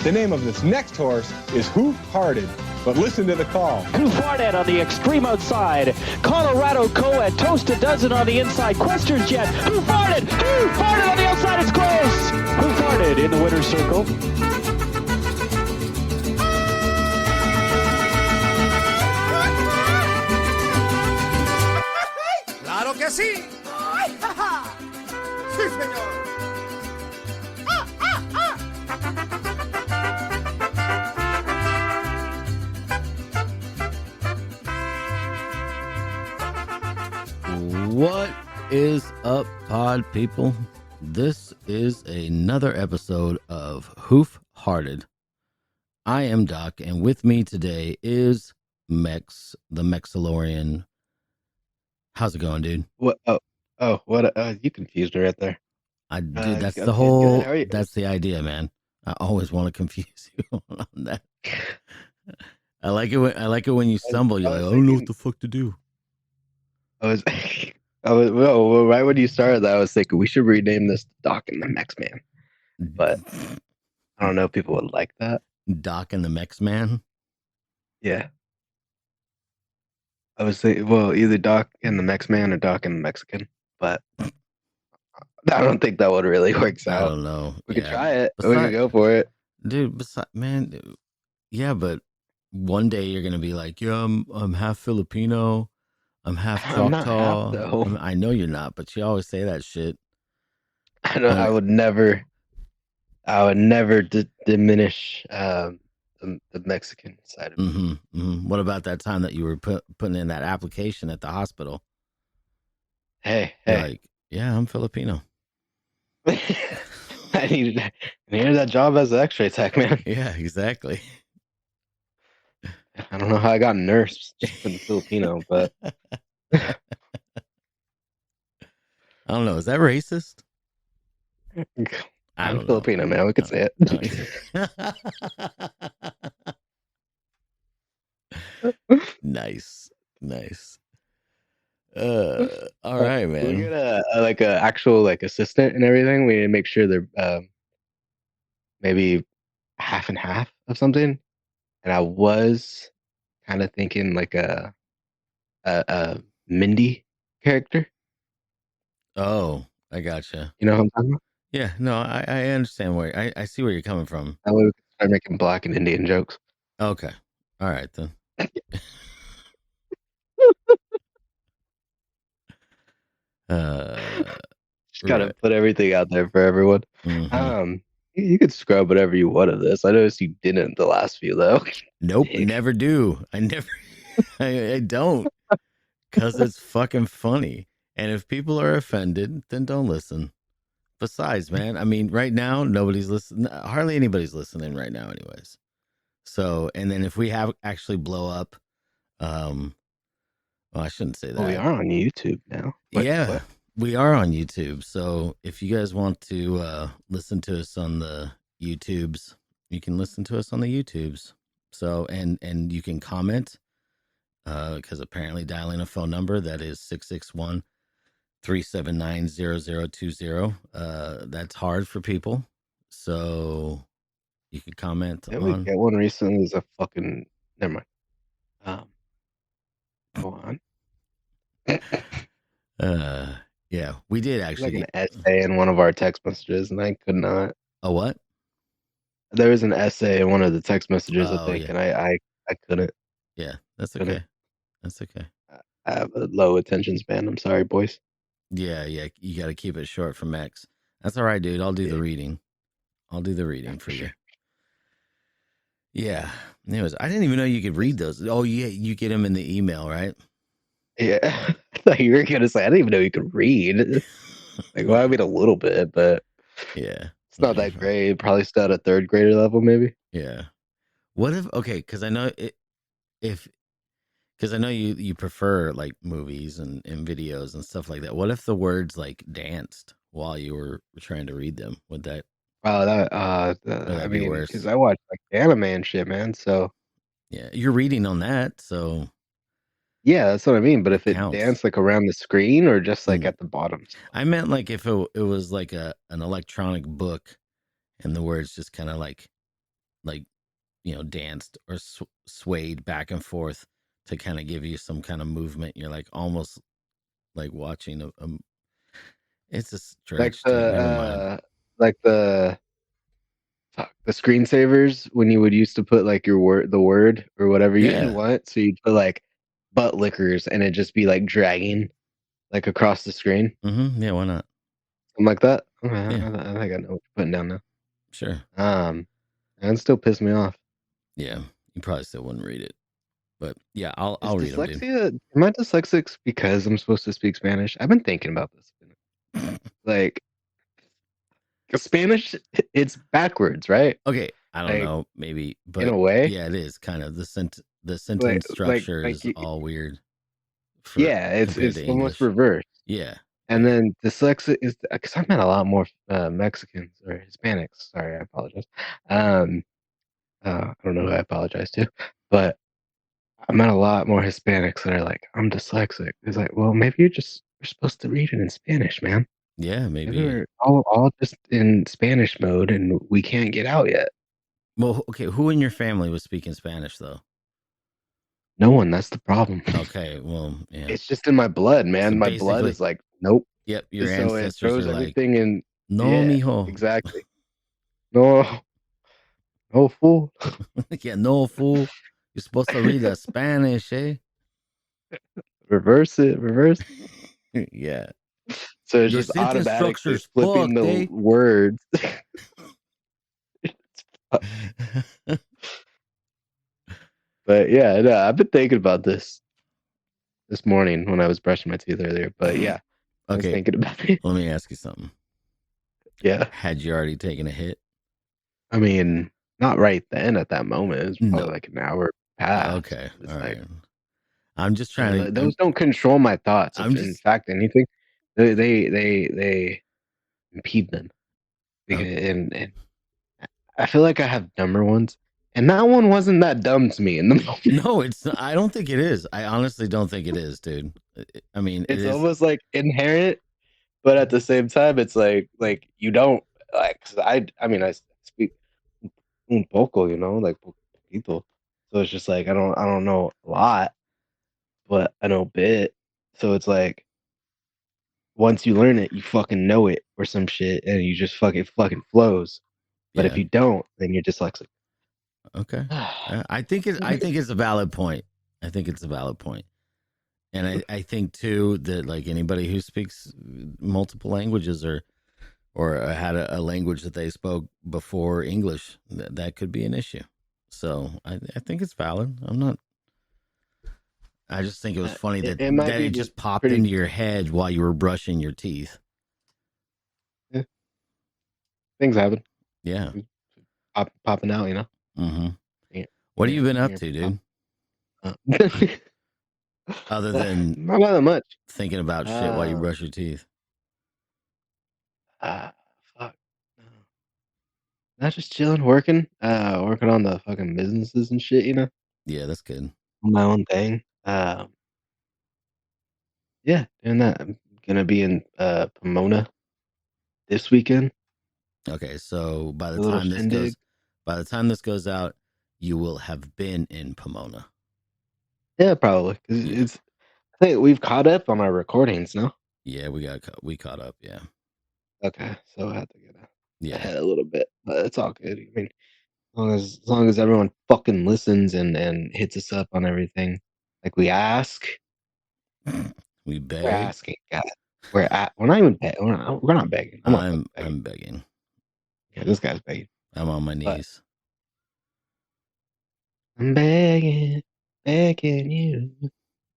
The name of this next horse is Hoof-Hearted, but listen to the call. Hoof-Hearted on the extreme outside. Colorado Co-Ed, Toast a Dozen on the inside. Questern Jet, Hoof-Hearted on the outside, it's close. Hoof-Hearted in the winner's circle. ¡Claro que sí! ¡Ay, ja, ja! ¡Sí, señor! What is up, pod people? This is another episode of Hoof-Hearted. I am Doc, and with me today is Mex, the Mexalorian. How's it going, dude? What? What? You confused me right there. Dude, that's the okay, whole. good. How are you? That's the idea, man. I always want to confuse you on that. I like it when you stumble. You're like, I don't know what the fuck to do. Well, right when you started that, I was thinking we should rename this Doc and the Mex Man. But I don't know if people would like that. Doc and the Mex Man. Yeah. I was thinking, well, either Doc and the Mex Man or Doc and the Mexican. But I don't think that would really work out. I don't know. We could try it. We could go for it. Dude, man, yeah, but one day you're gonna be like, yeah, I'm half Filipino, I'm half Choctaw. Though. I know you're not, but you always say that shit. I know. I would never diminish the Mexican side of it. What about that time that you were putting in that application at the hospital? Hey. Like, yeah, I'm Filipino. I needed that job as an X-ray tech, man. Yeah, exactly. I don't know how I got nurse just for the Filipino, but I don't know. Is that racist? I'm Filipino, man. We could say it. Nice. All right, man. We get a actual assistant and everything. We need to make sure they're maybe half and half of something. And I was kind of thinking like a Mindy character. Oh, I gotcha. You know what I'm talking about? Yeah, no, I understand where I see where you're coming from. That way we can start making Black and Indian jokes. Okay, all right then. Just gotta put everything out there for everyone. You could scrub whatever you want of this. I noticed you didn't the last few though. Nope, never do. I don't, because it's fucking funny. And if people are offended, then don't listen. Besides, man, I mean, right now nobody's listening. Hardly anybody's listening right now, anyways. So, and then if we have actually blow up, well, I shouldn't say that. Well, we are on YouTube now. What? We are on YouTube. So if you guys want to listen to us on the YouTubes, you can listen to us on the YouTubes. So, and you can comment, because apparently dialing a phone number that is 661-379-0020. That's hard for people. So you can comment on. We get one recently is a fucking, never mind. Go on. Yeah, we did actually. Like an essay in one of our text messages, and I could not. A what? There was an essay in one of the text messages, I think, yeah. and I couldn't. Yeah, that's okay. That's okay. I have a low attention span. I'm sorry, boys. Yeah, you got to keep it short for Max. That's all right, dude. I'll do the reading. I'll do the reading for you. Yeah. Anyways, I didn't even know you could read those. Oh, yeah, you get them in the email, right? Yeah, I thought you were gonna say I didn't even know you could read. Like, well, I mean a little bit, but yeah, it's not that great. Probably still at a third grader level, maybe. Yeah. What if? Okay, because I know because I know you prefer like movies and videos and stuff like that. What if the words like danced while you were trying to read them? Would that? I mean, because I watch like anime and shit, man. So yeah, you're reading on that, so. Yeah, that's what I mean. But if it danced like around the screen or just like at the bottom, I meant like if it was like an electronic book, and the words just kind of like like, danced or swayed back and forth to kind of give you some kind of movement. You're like almost like watching a it's a Like stretch, dude. Never mind. like the fuck, the screensavers when you would used to put like the word or whatever you Yeah. want. So you'd put like butt lickers and it'd just be like dragging like across the screen. Yeah, why not? Something like that. Okay, Yeah, I think I know what you're putting down now. sure. And it still pissed me off. Yeah, you probably still wouldn't read it, but yeah, I'll Is read them, dude. dyslexia? Am I dyslexic because I'm supposed to speak Spanish? I've been thinking about this. Like Spanish, it's backwards, right? Okay, I don't Like know, maybe, in but a way, yeah, it is kind of the sentence structure like is all weird for yeah, compared it's to almost English. reversed. Yeah, And then dyslexic is because I've met a lot more Mexicans or Hispanics. Sorry, I apologize. Um, I don't know who I apologize to, but I met a lot more Hispanics that are like, I'm dyslexic. It's like, well, maybe you're supposed to read it in Spanish, man. yeah, Maybe maybe. we're all just in Spanish mode and we can't get out yet. Well, okay, who in your family was speaking Spanish though? No one, that's the problem. Okay, well, yeah. It's just in my blood, So man. My blood basically, is like, nope. yep, your So it ancestors throws are like, everything in. no, Yeah, mijo. exactly. No, no fool. Yeah, no fool. You're supposed to read the Spanish, eh? Reverse it, reverse. Yeah. So it's Your just sentence automatically structure's flipping fucked, the eh? words. But yeah, no, I've been thinking about this morning when I was brushing my teeth earlier. But yeah, I was Okay, thinking about it. let me ask you something. Yeah, Had you already taken a hit? I mean, not right then at that moment. It was No. probably like an hour past. Okay, It's all like right. I'm just trying to. those don't control my thoughts. If I'm in just. fact anything, they impede them. Oh, And I feel like I have dumber ones, and that one wasn't that dumb to me in the moment. no, it's. I don't think it is. I honestly don't think it is, dude. I mean, it It's is. almost like inherent, but at the same time, it's like you don't like. 'Cause I mean I speak un poco, like poquito. So it's just like I don't know a lot, but I know a bit. So it's like once you learn it, you fucking know it or some shit, and you just fucking flows. But if Yeah. you don't, then you're dyslexic. Okay. I think it. I think it's a valid point. I think it's a valid point. And I think too that like anybody who speaks multiple languages or had a language that they spoke before English, that could be an issue. So I think it's valid. I'm not. I just think it was funny It, that it might be it just just popped pretty. into your head while you were brushing your teeth. Yeah, things happen. Yeah. Popping out, Mm-hmm. Yeah, What have you been up yeah, to, dude? uh, Other than not that much. thinking about shit while you Uh, brush your teeth. uh, fuck. Not just chilling, working, working on the fucking businesses and shit, Yeah, that's good. my own thing. Yeah, doing that. I'm gonna be in Pomona this weekend. Okay, so A little shindig. by the time this goes out, you will have been in Pomona. Yeah, probably. 'Cause Yeah. I think we've caught up on our recordings now. Yeah, we caught up. Yeah. Okay, so I have to get Yeah. ahead a little bit, but it's all good. I mean, as long as everyone fucking listens and hits us up on everything, like we ask, We we're beg. asking, God. We're not even begging. We're not begging. I'm not fucking begging. I'm begging. Yeah, this guy's begging. I'm on my But knees. I'm begging you.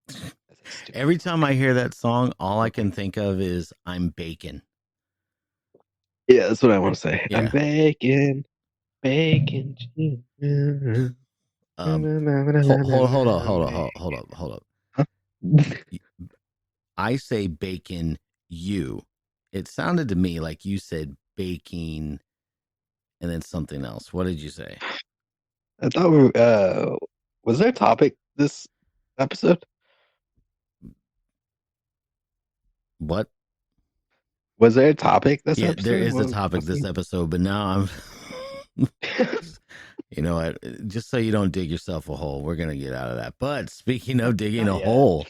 That's a stupid Every song. time I hear that song, all I can think of is I'm bacon. Yeah, that's what I want to say. I'm Yeah. begging you. Hold up. Huh? I say bacon you. It sounded to me like you said baking and then something else. What did you say? I thought was there a topic this episode? What? Was there a topic this Yeah, there episode? is a topic What's this the episode, but now I'm You know what? Just so you don't dig yourself a hole, we're gonna get out of that. But speaking of digging Not a yet. hole,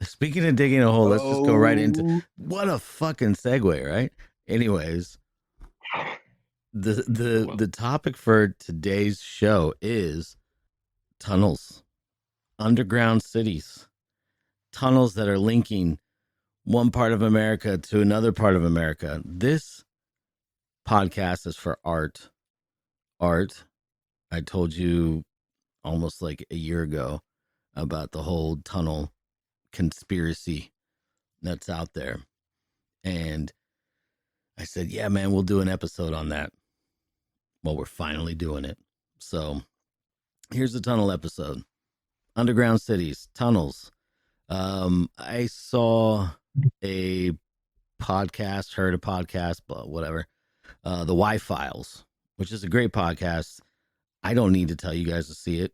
let's just go right into Oh. what a fucking segue, right? Anyways, the topic for today's show is tunnels, underground cities, tunnels that are linking one part of America to another part of America. This podcast is for art. Art. I told you almost like a year ago about the whole tunnel conspiracy that's out there. And I said, yeah, man, we'll do an episode on that. Well, we're finally doing it. So here's the tunnel episode. Underground cities, tunnels. I saw a podcast, heard a podcast, but whatever. The Y Files, which is a great podcast. I don't need to tell you guys to see it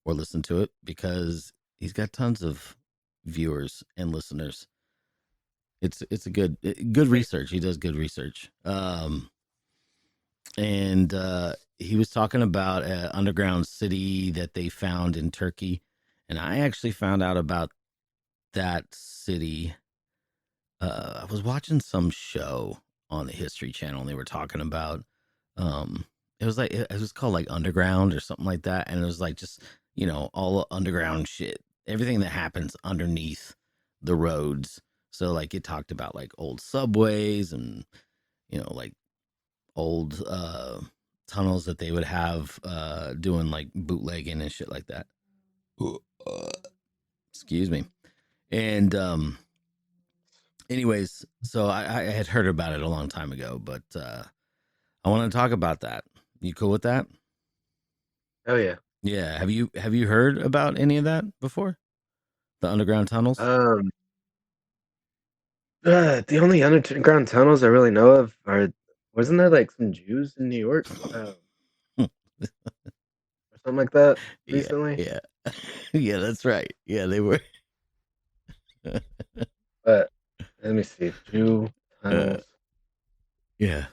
or listen to it because he's got tons of viewers and listeners. It's a good research. He does good research. And he was talking about an underground city that they found in Turkey, and I actually found out about that city. I was watching some show on the History Channel, and they were talking about. It was like it was called like Underground or something like that, and it was like just all underground shit, everything that happens underneath the roads. So like it talked about like old subways and like old tunnels that they would have doing like bootlegging and shit like that. Excuse me. And anyways, so I had heard about it a long time ago, but I want to talk about that. You cool with that? Oh yeah. Yeah. Have you heard about any of that before? The underground tunnels? The only underground tunnels I really know of are, wasn't there like some Jews in New York, or something like that Yeah, recently? yeah. Yeah, that's right. Yeah, they were. But let me see, Jew uh, tunnels. yeah,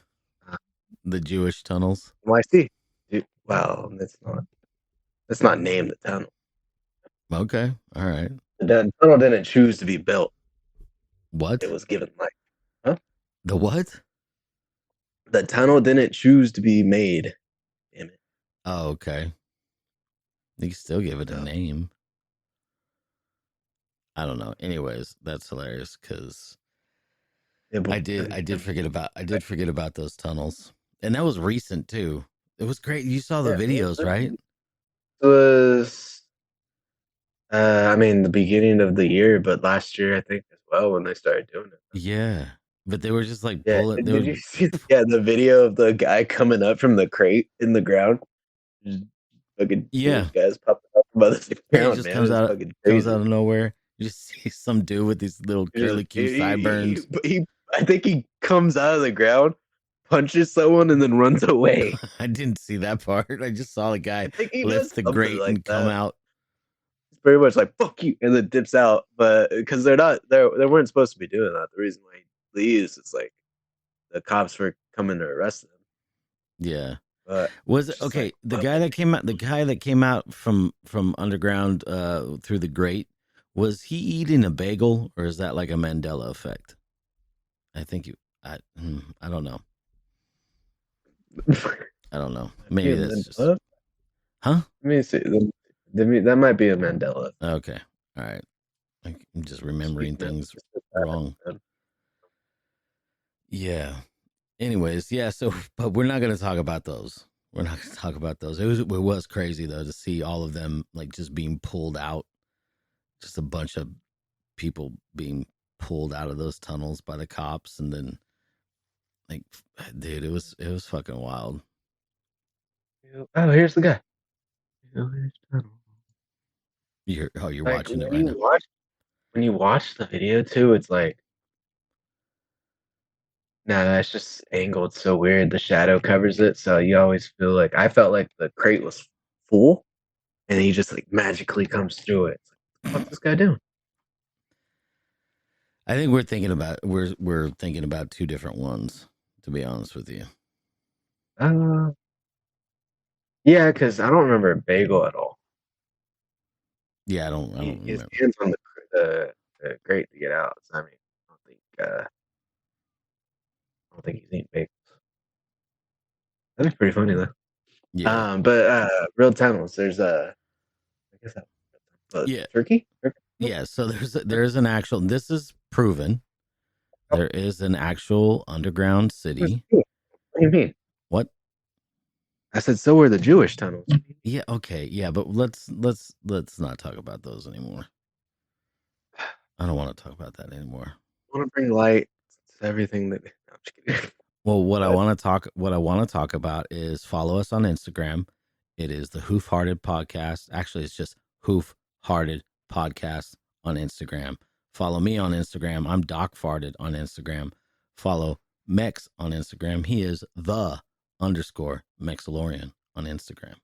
Uh, the Jewish tunnels. NYC. Well, that's not named the tunnel. Okay, all right. The tunnel didn't choose to be built. It What? was given life. Huh? The what? The tunnel didn't choose to be made. Damn it. Oh, okay. You can still give it a So, name. I don't know. Anyways, that's hilarious because yeah, but, I did forget about those tunnels, and that was recent too. It was great. You saw the yeah, videos, right? it was, I mean, the beginning of the year, but last year I think as well when they started doing it. Yeah, but they were just like Yeah, pulling. They did were. you see? Yeah, the video of the guy coming up from the crate in the ground, just fucking Yeah, Jewish guys popping up from the yeah. He ground, just man. It's fucking comes crazy. out of nowhere. You just see some dude with these little He just curly Q sideburns. I think he comes out of the ground, punches someone, and then runs away. I didn't see that part. I just saw the guy I think he lift does the something grate like and come that. out. It's very much like "fuck you" and then dips out, but because they weren't supposed to be doing that. The reason why he leaves is like the cops were coming to arrest him. Yeah. But Was it it's just like, okay? The guy that came out from underground through the grate, was he eating a bagel or is that like a Mandela effect? I think I don't know. I don't know. be Maybe a that's just Mandela. huh? Let me see. That might be a Mandela. Okay. All right. I'm just remembering Sweet things Mandela. wrong. Yeah. Anyways, yeah, so but we're not gonna talk about those. We're not gonna talk about those. It was crazy though to see all of them like just being pulled out. Just a bunch of people being pulled out of those tunnels by the cops, and then like, dude, it was fucking wild. Oh, here's the guy. You're Like watching it right now. when you watch the video too, it's like, nah, that's just angled so weird. The shadow covers it, so you always feel like I felt like the crate was full, and he just like magically comes through it. It's like, what's this guy doing? I think we're thinking about two different ones. To be honest with you, Uh, Yeah, because I don't remember Bagel at all. Yeah, I don't His remember. hands on the grate to get out. So, I mean, I don't think he's eating bagels. That'd be pretty funny though. Yeah, But real tunnels. There's I guess that yeah, turkey. yeah. So there's an actual. This is proven. There is an actual underground city. What do you mean? What? I said so were the Jewish tunnels. Yeah, okay, yeah, but let's not talk about those anymore. I don't want to talk about that anymore. I want to bring light to everything that. No, I'm just kidding. Well, what I But want to talk about is follow us on Instagram. It is the Hoof Hearted Podcast. Actually, it's just Hoof Hearted Podcast on Instagram. Follow me on Instagram. I'm Doc Farted on Instagram. Follow Mex on Instagram. He is the _ Mexalorian on Instagram.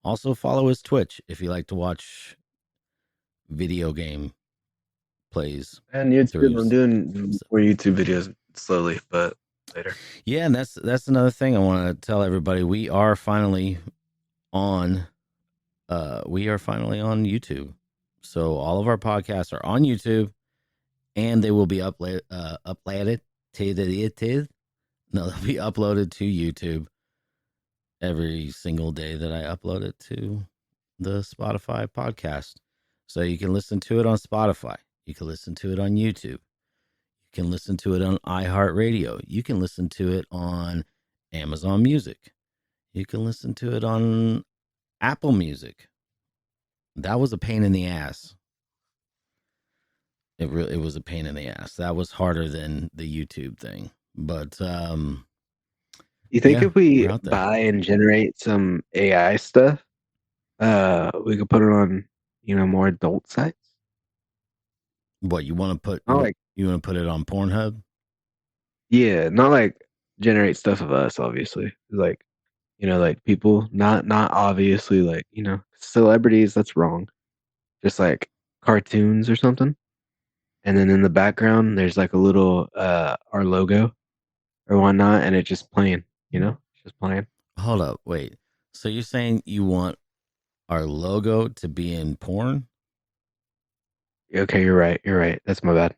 Also follow his Twitch if you like to watch video game plays and YouTube, through. I'm doing more YouTube videos slowly, but later. Yeah, and that's another thing I want to tell everybody. We are finally on YouTube. So all of our podcasts are on YouTube and they will be uploaded no, they'll be uploaded to YouTube every single day that I upload it to the Spotify podcast. So you can listen to it on Spotify. You can listen to it on YouTube. You can listen to it on iHeartRadio. You can listen to it on Amazon Music. You can listen to it on Apple Music. That was a pain in the ass. It was a pain in the ass. That was harder than the YouTube thing. But You think yeah, if we we're out there. buy and generate some AI stuff, we could put it on, more adult sites? What you want to put? Not like, You want to put it on Pornhub? yeah, not like generate stuff of us, obviously. Like, like people, not obviously like, celebrities, that's wrong. Just like cartoons or something. And then in the background there's like a little our logo or whatnot, and it's just playing, it's just playing. Hold up, wait. So you're saying you want our logo to be in porn? Okay, you're right. You're right. That's my bad.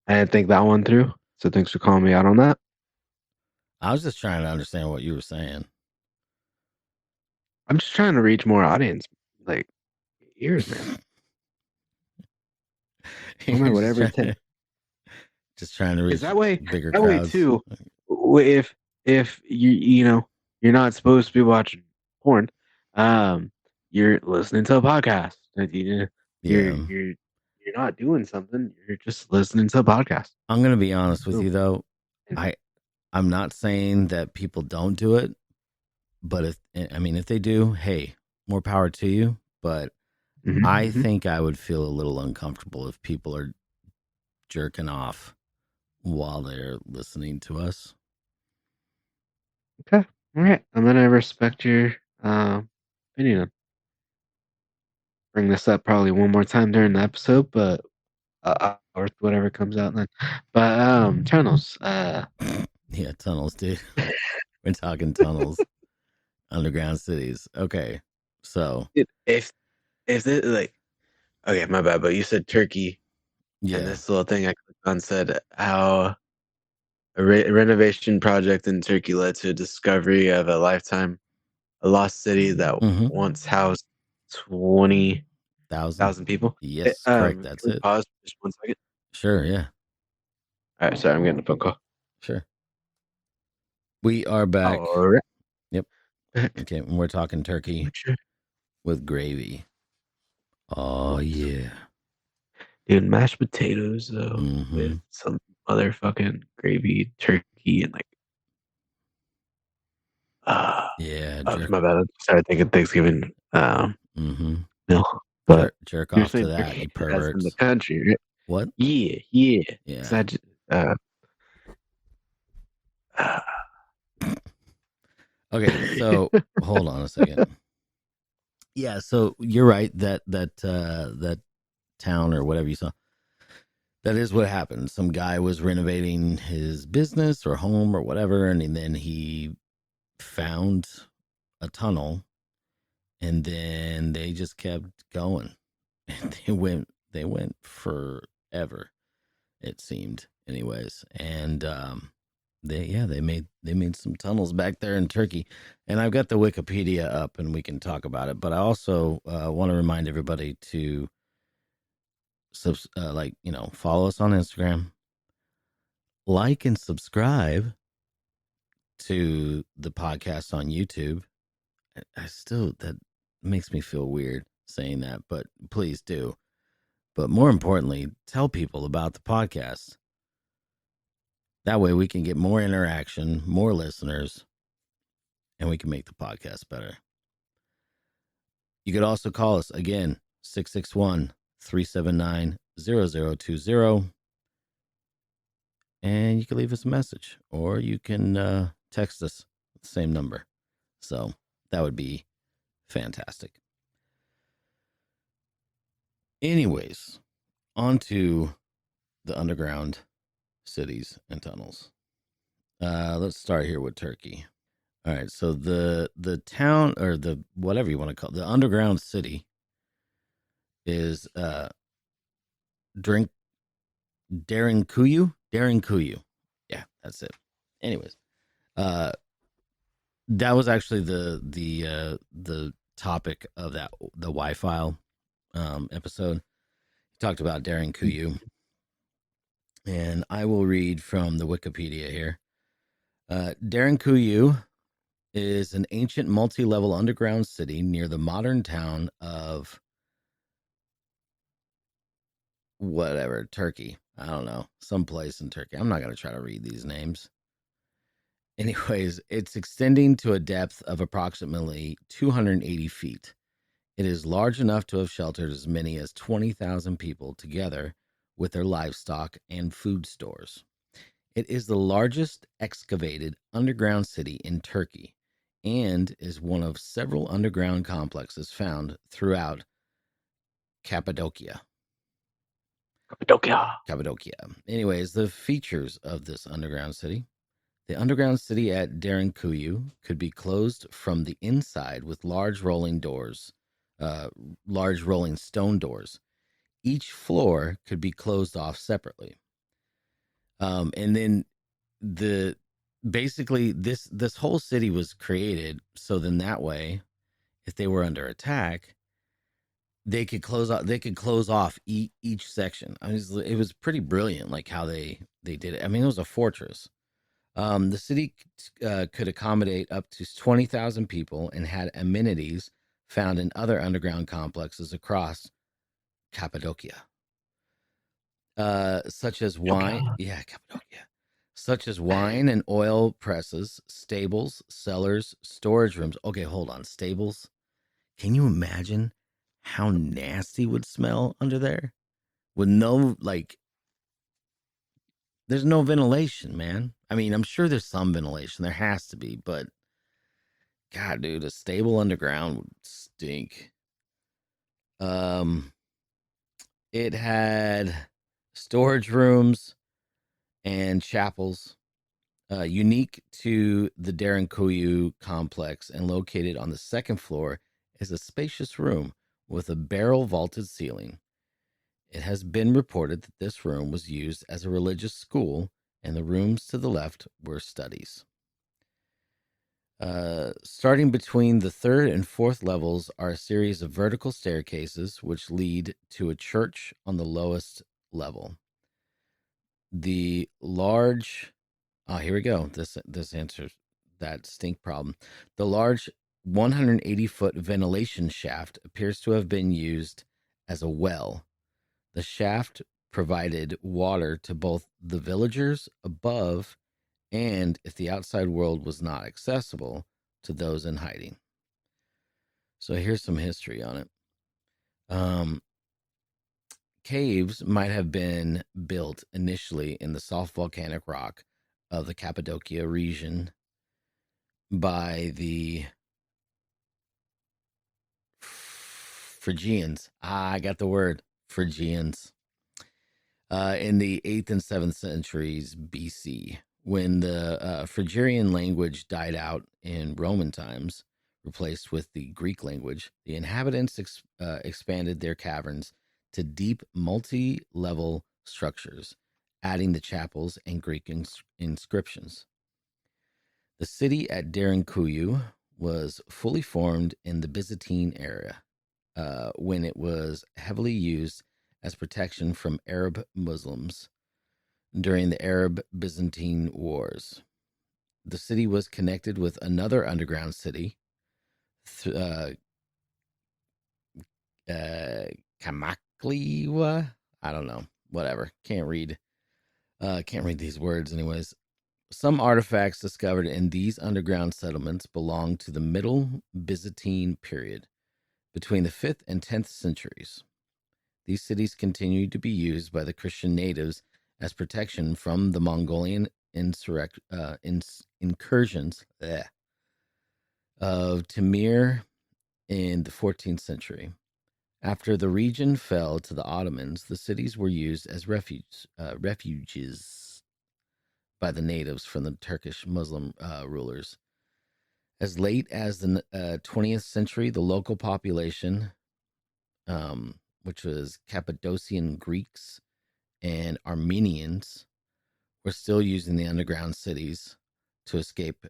I didn't think that one through. So thanks for calling me out on that. I was just trying to understand what you were saying. I'm just trying to reach more audience, like ears, man. No matter whatever it takes. Just trying to reach That way, bigger that way crowds. too. If you're not supposed to be watching porn, you're listening to a podcast. You're Yeah. you're not doing something. You're just listening to a podcast. I'm gonna be honest with Boom. you though. I'm not saying that people don't do it, but if they do, hey, more power to you. But Mhm, I mhm. think I would feel a little uncomfortable if people are jerking off while they're listening to us. Okay, all right. I'm gonna respect your opinion. Bring this up probably one more time during the episode, but or whatever comes out then. But channels. Yeah, tunnels, dude. We're talking tunnels, underground cities. Okay, so Dude, if this like okay, my bad, but you said Turkey, and yeah, this little thing I clicked on said how a renovation project in Turkey led to a discovery of a lost city that mm-hmm. once housed 20,000 1,000. people. Yes, correct. Can That's we it. pause for just 1 second? Sure, yeah, All right, sorry, I'm getting a phone call. sure. We are back. All right. Yep. Okay, and we're talking turkey Sure. with gravy. Oh yeah. Dude, mashed potatoes though Mm-hmm. with some motherfucking gravy, turkey, and like Yeah, my bad. I started thinking Thanksgiving mm-hmm. meal. But Jerk you're off to saying that, turkey you as in the perverts. country, right? What? Yeah, yeah. Yeah. Okay, so hold on a second. Yeah, so you're right that town or whatever you saw. That is what happened. Some guy was renovating his business or home or whatever, and then he found a tunnel, and then they just kept going, and they went forever, it seemed, anyways. And they made some tunnels back there in Turkey, and I've got the Wikipedia up, and we can talk about it. But I also want to remind everybody to follow us on Instagram, like and subscribe to the podcast on YouTube. I still, that makes me feel weird saying that, but please do. But more importantly, tell people about the podcast. That way we can get more interaction, more listeners, and we can make the podcast better. You could also call us again, 661-379-0020. And you can leave us a message, or you can text us the same number. So that would be fantastic. Anyways, on to the underground cities and tunnels. Let's start here with Turkey. All right, so the town, or the whatever you want to call it, the underground city is Derinkuyu. Yeah, that's it. Anyways, that was actually the topic of the Wi-Fi episode. He talked about Derinkuyu, and I will read from the Wikipedia here. Derinkuyu is an ancient multi-level underground city near the modern town of whatever, Turkey. I don't know, someplace in Turkey. I'm not going to try to read these names. Anyways, it's extending to a depth of approximately 280 feet. It is large enough to have sheltered as many as 20,000 people together with their livestock and food stores. It is the largest excavated underground city in Turkey and is one of several underground complexes found throughout Cappadocia. Anyways, the features of this underground city. The underground city at Derinkuyu could be closed from the inside with large rolling stone doors. Each floor could be closed off separately. And then basically this whole city was created so then that way, if they were under attack, they could close off each section. I mean, it was pretty brilliant, like how they did it. I mean, it was a fortress. The city could accommodate up to 20,000 people and had amenities found in other underground complexes across Cappadocia, such as wine. Yeah, Cappadocia. Such as wine and oil presses, stables, cellars, storage rooms. Okay, hold on. Stables. Can you imagine how nasty would smell under there? With no, there's no ventilation, man. I mean, I'm sure there's some ventilation. There has to be, but God, dude, a stable underground would stink. It had storage rooms and chapels, unique to the Derinkuyu complex and located on the second floor is a spacious room with a barrel vaulted ceiling. It has been reported that this room was used as a religious school, and the rooms to the left were studies. Starting between the third and fourth levels are a series of vertical staircases which lead to a church on the lowest level. The large, here we go. This answers that stink problem. The large 180-foot ventilation shaft appears to have been used as a well. The shaft provided water to both the villagers above and, if the outside world was not accessible, to those in hiding. So here's some history on it. Caves might have been built initially in the soft volcanic rock of the Cappadocia region by the Phrygians. I got the word, Phrygians. In the 8th and 7th centuries BC, when the Phrygian language died out in Roman times, replaced with the Greek language, the inhabitants expanded their caverns to deep multi-level structures, adding the chapels and Greek inscriptions. The city at Derinkuyu was fully formed in the Byzantine era, when it was heavily used as protection from Arab Muslims during the Arab-Byzantine Wars. The city was connected with another underground city, Kamakliwa. I don't know. Whatever. Can't read. Can't read these words, anyways. Some artifacts discovered in these underground settlements belong to the Middle Byzantine period, between the 5th and 10th centuries. These cities continued to be used by the Christian natives as protection from the Mongolian incursions of Timur in the 14th century. After the region fell to the Ottomans, the cities were used as refuges by the natives from the Turkish Muslim rulers. As late as the 20th century, the local population, which was Cappadocian Greeks and Armenians, were still using the underground cities to escape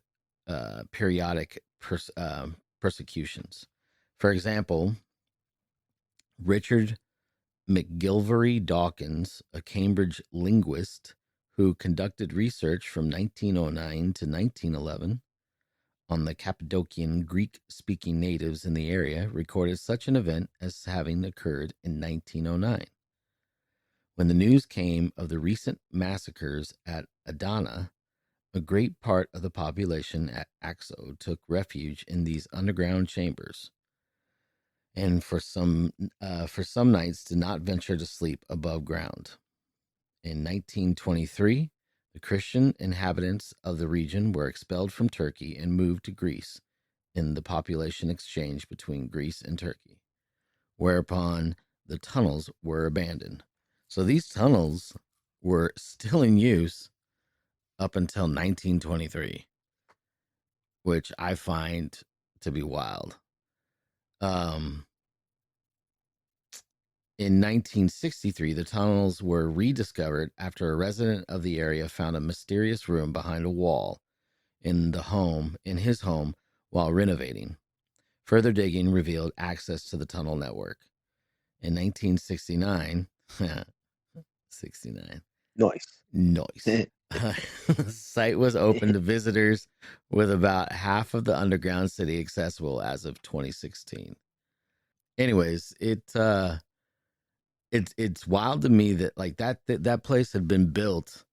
periodic persecutions. For example, Richard McGilvery Dawkins, a Cambridge linguist who conducted research from 1909 to 1911 on the Cappadocian Greek-speaking natives in the area, recorded such an event as having occurred in 1909. When the news came of the recent massacres at Adana, a great part of the population at Axo took refuge in these underground chambers, and for some nights did not venture to sleep above ground. In 1923, the Christian inhabitants of the region were expelled from Turkey and moved to Greece in the population exchange between Greece and Turkey, whereupon the tunnels were abandoned. So these tunnels were still in use up until 1923, which I find to be wild. In 1963, the tunnels were rediscovered after a resident of the area found a mysterious room behind a wall in his home while renovating. Further digging revealed access to the tunnel network. In 1969, 69. Nice. The site was open to visitors, with about half of the underground city accessible as of 2016. Anyways, it's wild to me that like that place had been built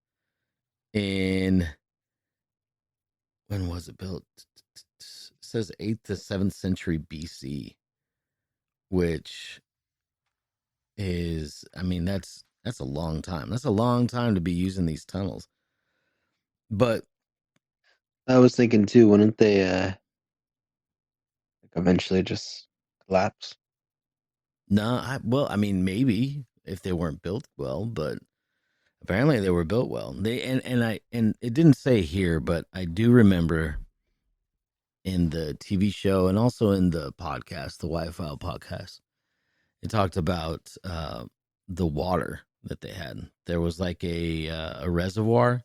in, when was it built? It says 8th to 7th century BC, which is, I mean, that's a long time. That's a long time to be using these tunnels. But I was thinking too, wouldn't they eventually just collapse? no, I mean, maybe if they weren't built well, but apparently they were built well. They and it didn't say here, but I do remember in the TV show and also in the podcast, the Wi-Fi podcast, it talked about the water that they had. There was like a reservoir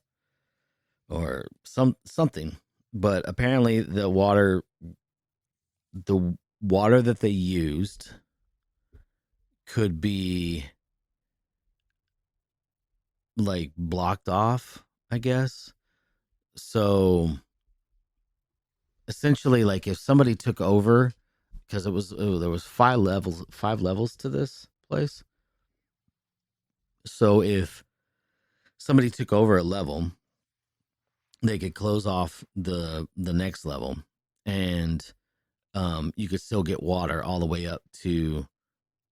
or something, but apparently the water that they used could be like blocked off, I guess. So essentially, like if somebody took over, because there was 5 levels to this place. So if somebody took over a level, they could close off the next level, and you could still get water all the way up to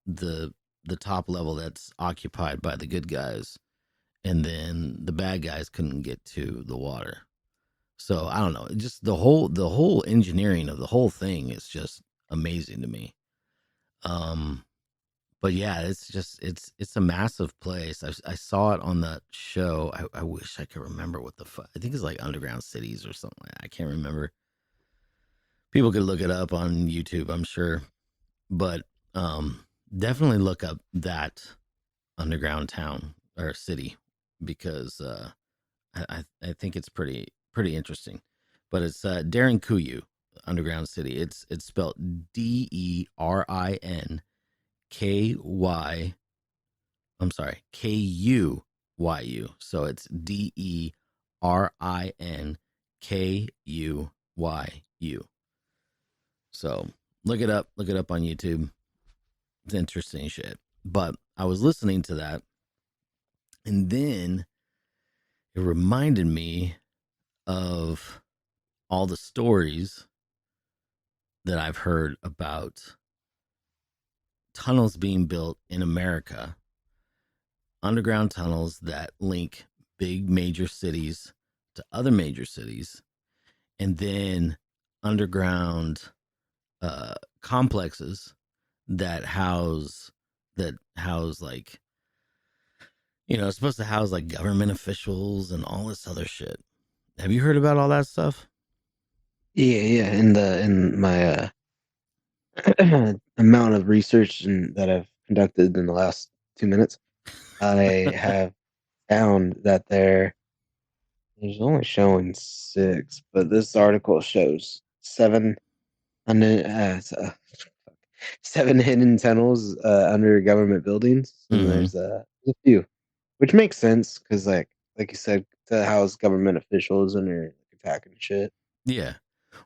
the top level that's occupied by the good guys, and then the bad guys couldn't get to the water. So I don't know, just the whole engineering of the whole thing is just amazing to me. But yeah, it's just it's a massive place. I saw it on that show. I wish I could remember what I think it's like Underground Cities or something like that. I can't remember. People could look it up on YouTube, I'm sure, but definitely look up that underground town or city because I think it's pretty interesting. But it's Kuyu underground city. It's spelled DERINKY. I'm sorry, KUYU. So it's DERINKUYU. So look it up. Look it up on YouTube. It's interesting shit. But I was listening to that, and then it reminded me of all the stories that I've heard about tunnels being built in America, underground tunnels that link big major cities to other major cities, and then underground complexes that house like, it's supposed to house like government officials and all this other shit. Have you heard about all that stuff? Yeah. In my amount of research that I've conducted in the last 2 minutes, I have found that there's only showing 6, but this article shows 7 under, 7 hidden tunnels under government buildings, and Mm-hmm. there's a few, which makes sense because like you said, to house government officials and they're attacking shit. Yeah.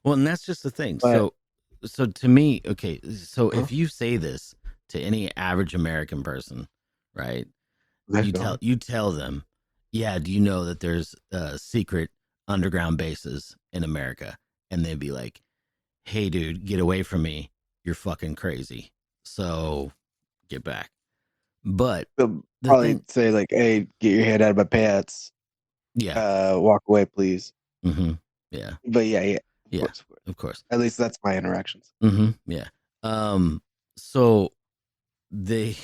Well, and that's just the thing. But So to me, okay, so huh? if you say this to any average American person, right? Okay, go on. You tell them, yeah, do you know that there's secret underground bases in America? And they'd be like, hey, dude, get away from me. You're fucking crazy. So get back. But They'll the probably thing, say like, "Hey, get your head out of my pants. yeah, Walk away, please." mm-hmm, yeah, But yeah, yeah, of course. of course, At least that's my interactions. mm-hmm, yeah. So they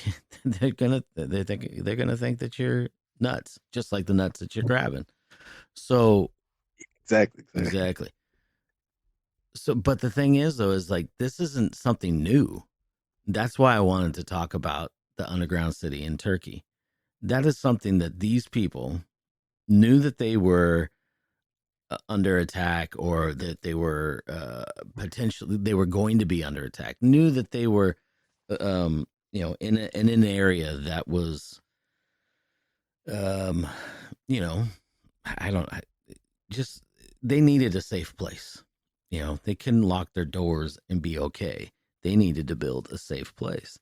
they're gonna think that you're nuts, just like the nuts that you're grabbing. So Exactly. exactly. So, but the thing is, though, is like this isn't something new. That's why I wanted to talk about the underground city in Turkey. That is something that these people knew that they were under attack, or that they were potentially they were going to be under attack. Knew that they were, in an area that was, um, you know, I don't, I, just they needed a safe place. They couldn't lock their doors and be okay. They needed to build a safe place.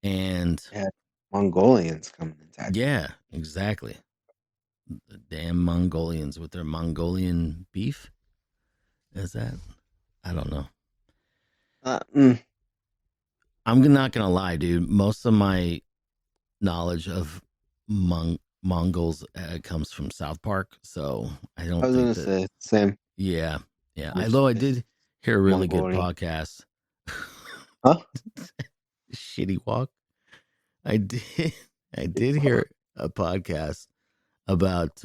And Yeah, Mongolians coming and attacking. yeah, exactly. The damn Mongolians with their Mongolian beef. Is that? I don't know. Mm, I'm not gonna lie, dude. Most of my knowledge of Mongols comes from South Park, so I I don't was think gonna that. say same. Yeah, yeah. This Although I is did hear a really good Mongolian. podcast. Huh? Shitty walk. I did. I did hear a podcast about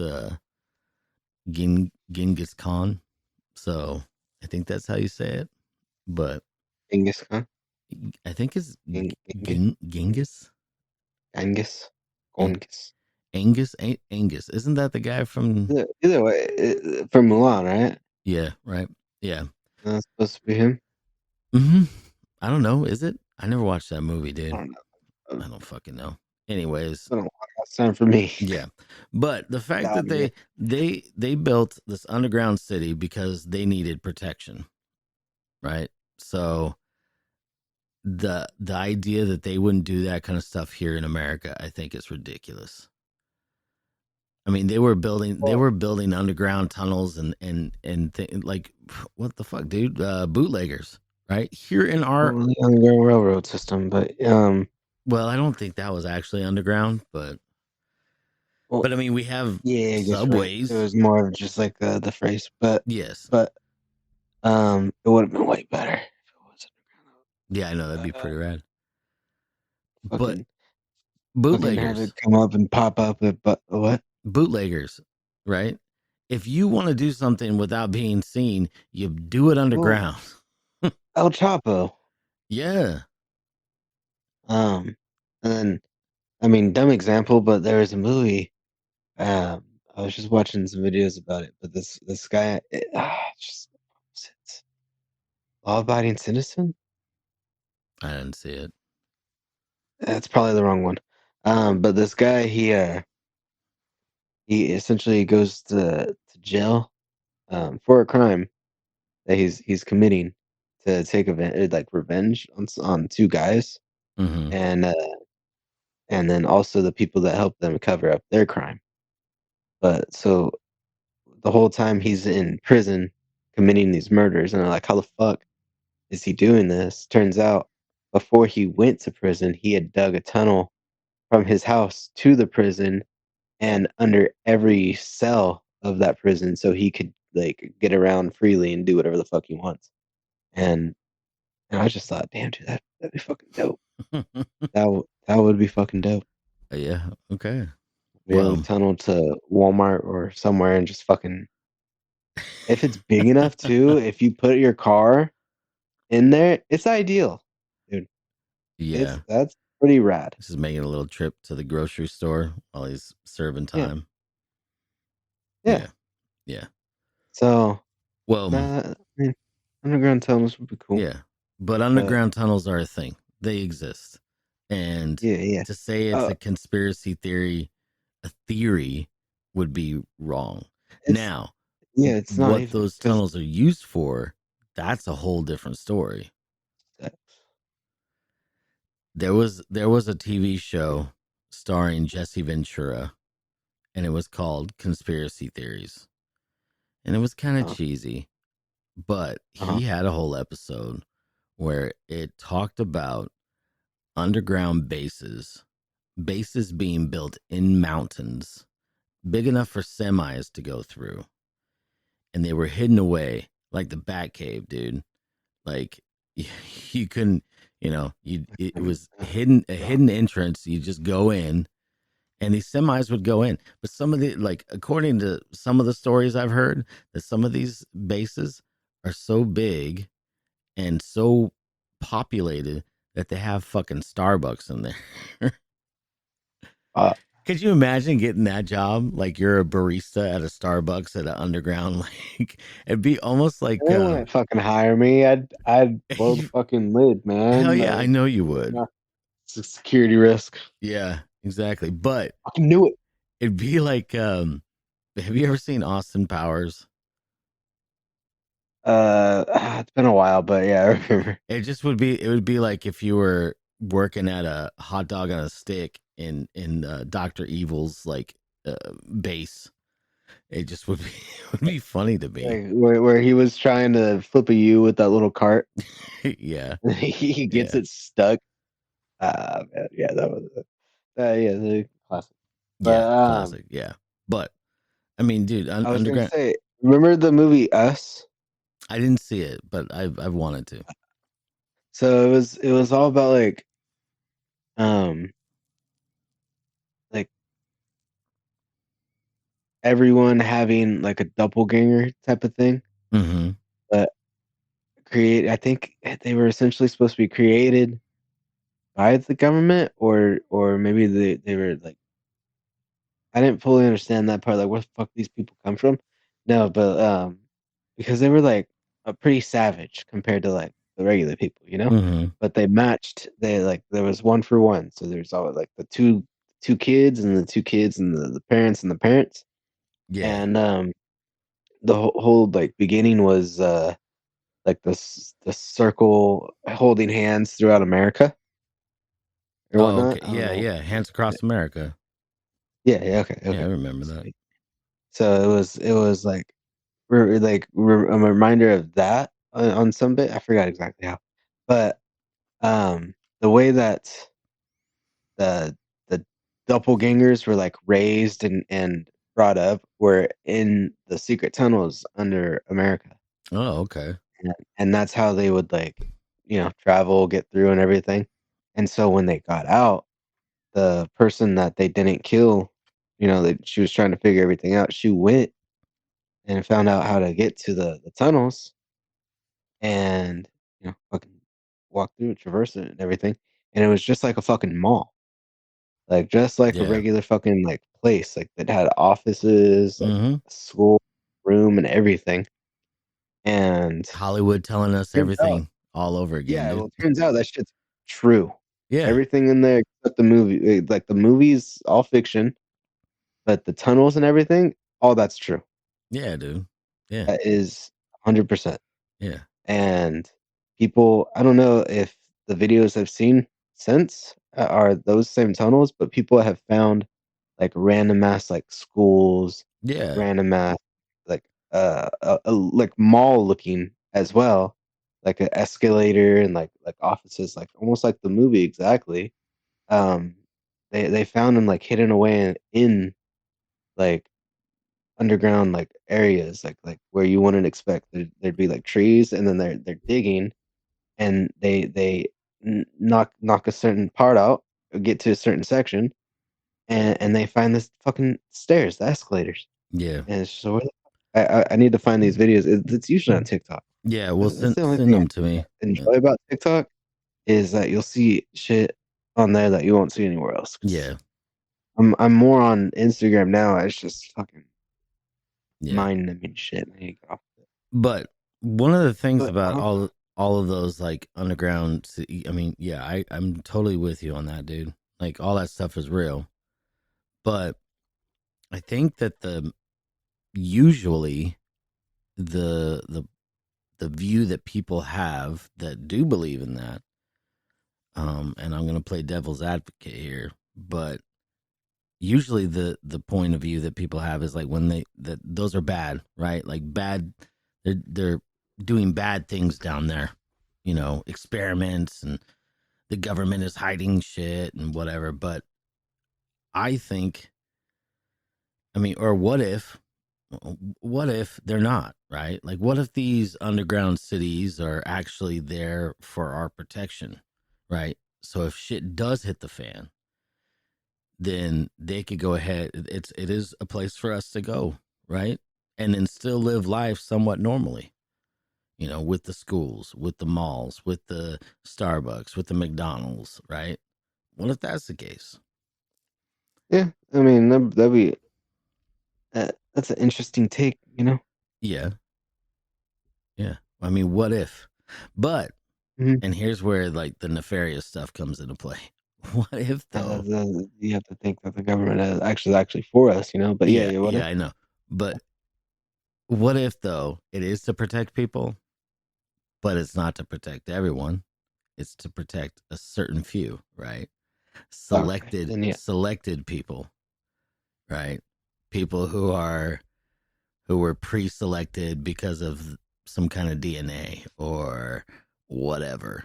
Genghis Khan. So I think that's how you say it. But Genghis Khan. I think it's Genghis. Genghis. Angus. Ang- Gongus. Angus. Isn't that the guy from? Either way, from Mulan, right? Yeah, right. Yeah. That's supposed to be him. Hmm. I don't know. Is it? I never watched that movie, I dude. don't know. I don't fucking know. Anyways, I don't know. It's time for me. yeah. But the fact Out that of here. they built this underground city because they needed protection, right? So the idea that they wouldn't do that kind of stuff here in America, I think is ridiculous. I mean, they were building underground tunnels and like, what the fuck, dude? Bootleggers, right? Here in our, Well, the Underground Railroad system, but well, I don't think that was actually underground, well, but I mean, we have yeah, I guess you're right. It subways. was more of just like the phrase, Yes. but it would have been way better if it was Yeah, I know that'd be underground. pretty rad. But Fucking have bootleggers, it come up and pop up at but what? bootleggers, right? If you want to do something without being seen, you do it Well, underground. El Chapo. Yeah. And then, I mean, dumb example, but there was a movie. I was just watching some videos about it, but this guy, just law-abiding citizen. I didn't see it. That's probably the wrong one. But this guy, he essentially goes to jail, for a crime that he's committing to take like revenge on two guys, Mm-hmm. and then also the people that helped them cover up their crime. But so the whole time he's in prison committing these murders, and they're like, how the fuck is he doing this? Turns out before he went to prison, he had dug a tunnel from his house to the prison and under every cell of that prison so he could like get around freely and do whatever the fuck he wants. And and I just thought, damn dude, that'd be fucking dope. That would be fucking dope. Yeah. Okay. Be able to Well, tunnel to Walmart or somewhere and just fucking, if it's big enough too, if you put your car in there, it's ideal. Dude. yeah. That's pretty rad. This is making a little trip to the grocery store while he's serving Yeah. time. Yeah. Yeah. Yeah. So Well, that, I mean, underground tunnels would be cool. yeah. But But underground tunnels are a thing. They exist. And yeah. to say it's a conspiracy theory, a theory would be wrong. It's Now, it's not what even those because tunnels are used for, that's a whole different story. There was a TV show starring Jesse Ventura, and it was called Conspiracy Theories. And it was kind of cheesy, but he had a whole episode where it talked about underground bases being built in mountains, big enough for semis to go through, and they were hidden away like the Batcave, dude. Like you couldn't, it was hidden, a hidden entrance. You just go in, and these semis would go in. But some of the, like, according to some of the stories I've heard, that some of these bases are so big and so populated that they have fucking Starbucks in there. Could you imagine getting that job? Like you're a barista at a Starbucks at an underground, like it'd be almost like they wouldn't fucking hire me. I'd blow the fucking lid, hell man. yeah, I Like, know you would. it's a security risk. Yeah, exactly. But I can do it. it'd be like, have you ever seen Austin Powers? It's been a while, but yeah, I remember. It would be like if you were working at a hot dog on a stick in Dr. Evil's like base. It just would be it would be funny to me. Like where he was trying to flip a U with that little cart. Yeah. He gets Yeah. it stuck. Man, yeah, that was yeah, the classic. Yeah, But classic. Yeah. But I mean, dude, I was gonna underground, say, remember the movie Us? I didn't see it, but I've wanted to. So it was all about um like everyone having like a doppelganger type of thing. Mm-hmm. But I think they were essentially supposed to be created by the government, or maybe they were like, I didn't fully understand that part, like where the fuck these people come from. No, but because they were like pretty savage compared to like the regular people, you know? Mm-hmm. But they matched, they like there was one for one. So there's always like the two kids and the two kids and the parents and the parents. Yeah. And the whole like beginning was like the circle holding hands throughout America or Oh, whatnot. okay. I don't Yeah, know. yeah. Hands Across America. Yeah, okay, Yeah, I okay. remember that. So it was like a reminder of that on some bit. I forgot exactly how, but the way that the the doppelgangers were like raised and brought up were in the secret tunnels under America, Oh, okay. and that's how they would like travel, get through, and everything. And so when they got out, the person that they didn't kill, that she was trying to figure everything out, she went and found out how to get to the tunnels, and fucking walk through it, traverse it, and everything, and it was just like a fucking mall, like just like a Yeah. regular fucking like place, like that had offices, like Mm-hmm. a school room and everything. And Hollywood telling us turns out, everything all over again, yeah, dude. well, it turns out that shit's true. Yeah. Everything in there except the movie, like the movie's all fiction, but the tunnels and everything, all that's true. Yeah, dude. Yeah. That is 100%. Yeah. And people, I don't know if the videos I've seen since are those same tunnels, but people have found like random ass like schools, like Yeah. random ass like like mall looking as well, like an escalator and like offices, like almost like the movie exactly. Um, they found them like hidden away in like underground like areas, like where you wouldn't expect. There'd be like trees, and then they're digging, and they knock a certain part out, get to a certain section, and they find this fucking stairs, the escalators, Yeah. and it's just so. I need to find these videos. It's usually on TikTok. Yeah. Well, That's the only send thing I them to me. enjoy about TikTok is that you'll see shit on there that you won't see anywhere else. 'Cause Yeah. I'm more on Instagram now. It's just fucking Yeah. mind numbing shit. I need to get off of it. But one of the things But about all of those like underground, I mean, yeah, I'm totally with you on that, dude. Like all that stuff is real, but I think that the usually the the view that people have that do believe in that, and I'm gonna play devil's advocate here, but usually the point of view that people have is like when they that those are bad, right? Like bad, they're doing bad things down there, experiments, and the government is hiding shit and whatever. But I think, I mean, or what if they're not, right? Like what if these underground cities are actually there for our protection, right? So if shit does hit the fan, then they could go ahead. It is a place for us to go, right? And then still live life somewhat normally, with the schools, with the malls, with the Starbucks, with the McDonald's, right? What if that's the case? yeah, I mean that'd be that's an interesting take, you know. Yeah, yeah. I mean, what if? But Mhm. and here's where like the nefarious stuff comes into play. What if though? You have to think that the government is actually for us, you know. But yeah, Yeah, yeah. What yeah, if? I know. But what if though it is to protect people, but it's not to protect everyone? It's to protect a certain few, right? Okay, Selected then yeah, selected people, right? People who were pre-selected because of some kind of DNA or whatever,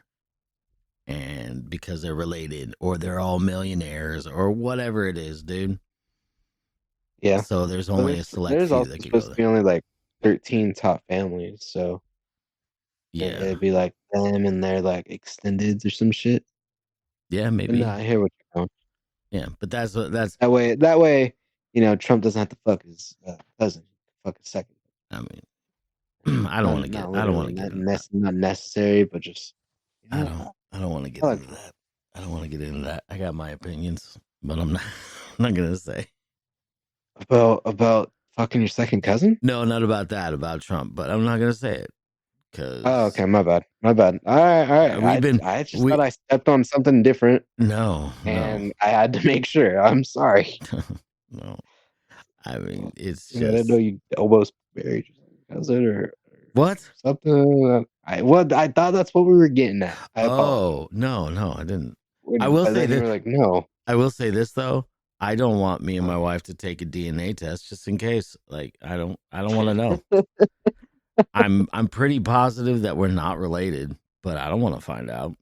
and because they're related or they're all millionaires or whatever it is, dude. yeah. So there's But only a select there's few also that could go supposed to there. be only like 13 top families, so Yeah. it'd be like them and their like extendeds or some shit. Yeah, But no, maybe. I hear what you're going. Yeah, but that's That way, Trump doesn't have to fuck his cousin, fuck his second. I mean, I don't want to get Not I don't want literally, to get not into that. not necessary, but just I don't want to get I like into that. I don't want to get into that. I got my opinions, but I'm not I'm not going to say. about fucking your second cousin. No, not about that, about Trump, but I'm not going to say it Oh, cuz okay, my bad, my bad. All right, all right. we've been I just we thought I stepped on something different, no, no. and I had to make sure. I'm sorry. No. I mean, it's I didn't know just you almost married your second cousin or what? something. I thought that's what we were getting at. I apologize. Oh, no, no, I didn't. I will But say then you this. were like, no. I will say this though. I don't want me and Uh, my wife to take a DNA test just in case. Like I don't want to know. I'm pretty positive that we're not related, but I don't want to find out.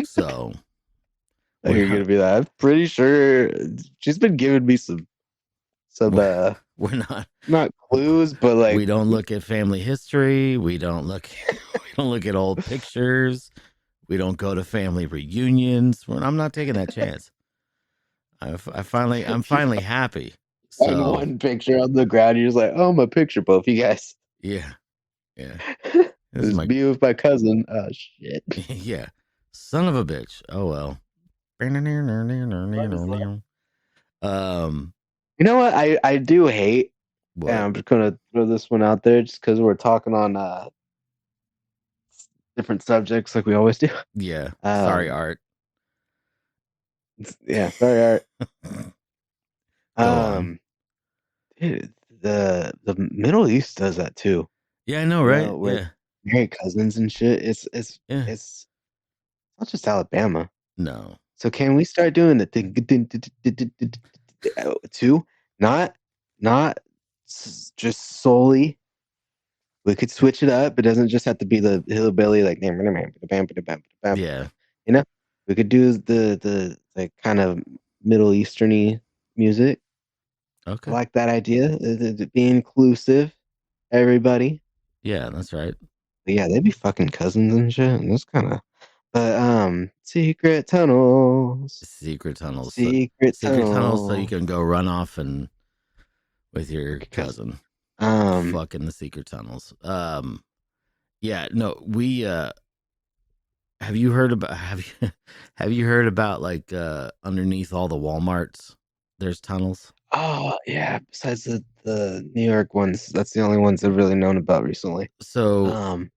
So Like we're you're gonna not be like, I'm pretty sure she's been giving me some we're, we're not not clues, but like we don't look at family history. We don't look we don't look at old pictures. We don't go to family reunions. I'm not taking that chance. I'm you finally happy. find So one picture on the ground, you're just like, oh, my picture, both you guys. yeah, yeah. This is This my be with my cousin. Oh shit. yeah, son of a bitch. Oh well. Um, You know what? I do hate, and what? I'm just gonna throw this one out there just because we're talking on different subjects like we always do. Yeah. Sorry, Art. Yeah, sorry, Art. Go on. Um, dude, the Middle East does that too. Yeah, I know, You right? know, where Yeah. marry cousins and shit. Yeah. It's not just Alabama. No. So can we start doing the thing too? Not just solely. We could switch it up. It doesn't just have to be the hillbilly like you Yeah. know. We could do the like kind of Middle Easterny music. I Okay. like that idea. Be inclusive, everybody. Yeah, that's right. But yeah, they'd be fucking cousins and shit. And that's kind of. But secret tunnels, Secret tunnels. secret Secret tunnels so you tunnel. can go run off and with your Secret cousin. cousin. Um, Fucking the secret tunnels. Yeah, no, we have you heard about have you heard about like underneath all the Walmarts there's tunnels? oh yeah. Besides the New York ones, that's the only ones I've really known about recently. So, Um,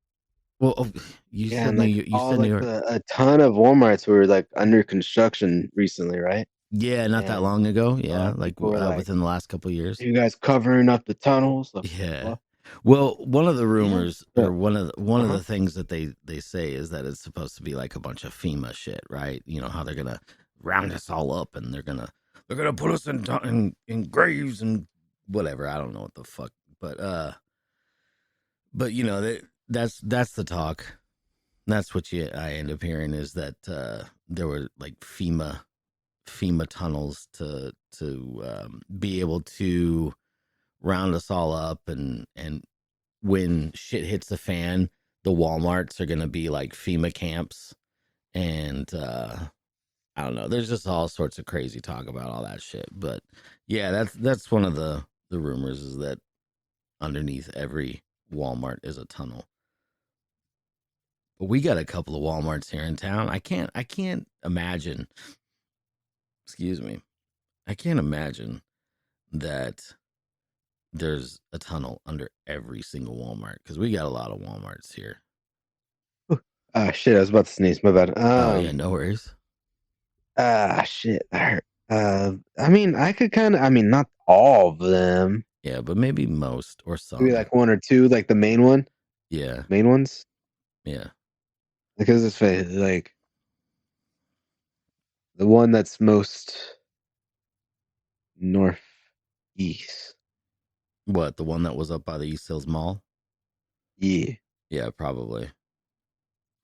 well, oh, you yeah, said and like You all said New like York. a ton of WalMarts were like under construction recently, right? Yeah, not that And long ago. a lot Yeah, of like people were like, within the last couple of years. "You guys covering up the tunnels?" Like, Yeah. what? Well, one of the Yeah, rumors or but one of uh-huh. the things that they say is that it's supposed to be like a bunch of FEMA shit, right? You know how they're gonna round us all up and they're gonna put us in graves and whatever. I don't know what the fuck, but you know that's the talk. That's what I end up hearing is that there were like FEMA tunnels to be able to round us all up and when shit hits the fan, the Walmarts are gonna be like FEMA camps, and I don't know. There's just all sorts of crazy talk about all that shit. But yeah, that's one of the rumors is that underneath every Walmart is a tunnel. But we got a couple of Walmarts here in town. I can't imagine. Excuse me. I can't imagine that there's a tunnel under every single Walmart because we got a lot of Walmarts here. Ah, shit, I was about to sneeze. My bad. Oh yeah, no worries. Shit, that hurt. I mean, I could kind of. I mean, not all of them. Yeah, but maybe most or Maybe some. like one or two, like the Yeah, main ones. yeah. Because it's like the one that's most northeast. What, the one that was up by the East Hills Mall? Yeah, Yeah, probably. no,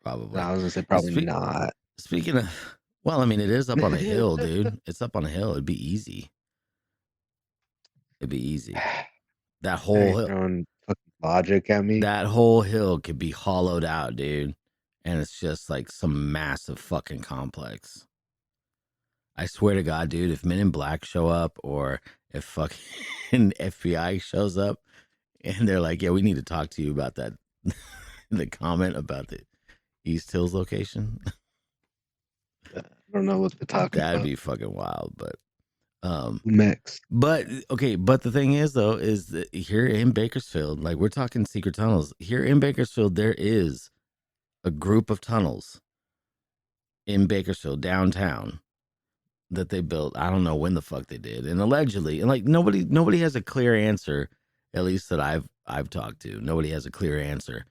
Probably. I was gonna say And probably not. speaking of, well, I mean, it is up on a hill, dude. It's up on a hill. It'd be easy. It'd be easy. That Now whole you're hill, throwing fucking logic at me. that whole hill could be hollowed out, dude. And it's just like some massive fucking complex. I swear to God, dude, if Men in Black show up or if fucking FBI shows up and they're like, yeah, we need to talk to you about that, the comment about the East Hills location, I don't know what they're talking that'd about. be fucking wild. Um, Mex. but okay, but the thing is though, is that here in Bakersfield, like we're talking secret tunnels. Here in Bakersfield, there is a group of tunnels in Bakersfield downtown that they built. I don't know when the fuck they did, and allegedly, and like nobody has a clear answer. At least that I've talked to, nobody has a clear answer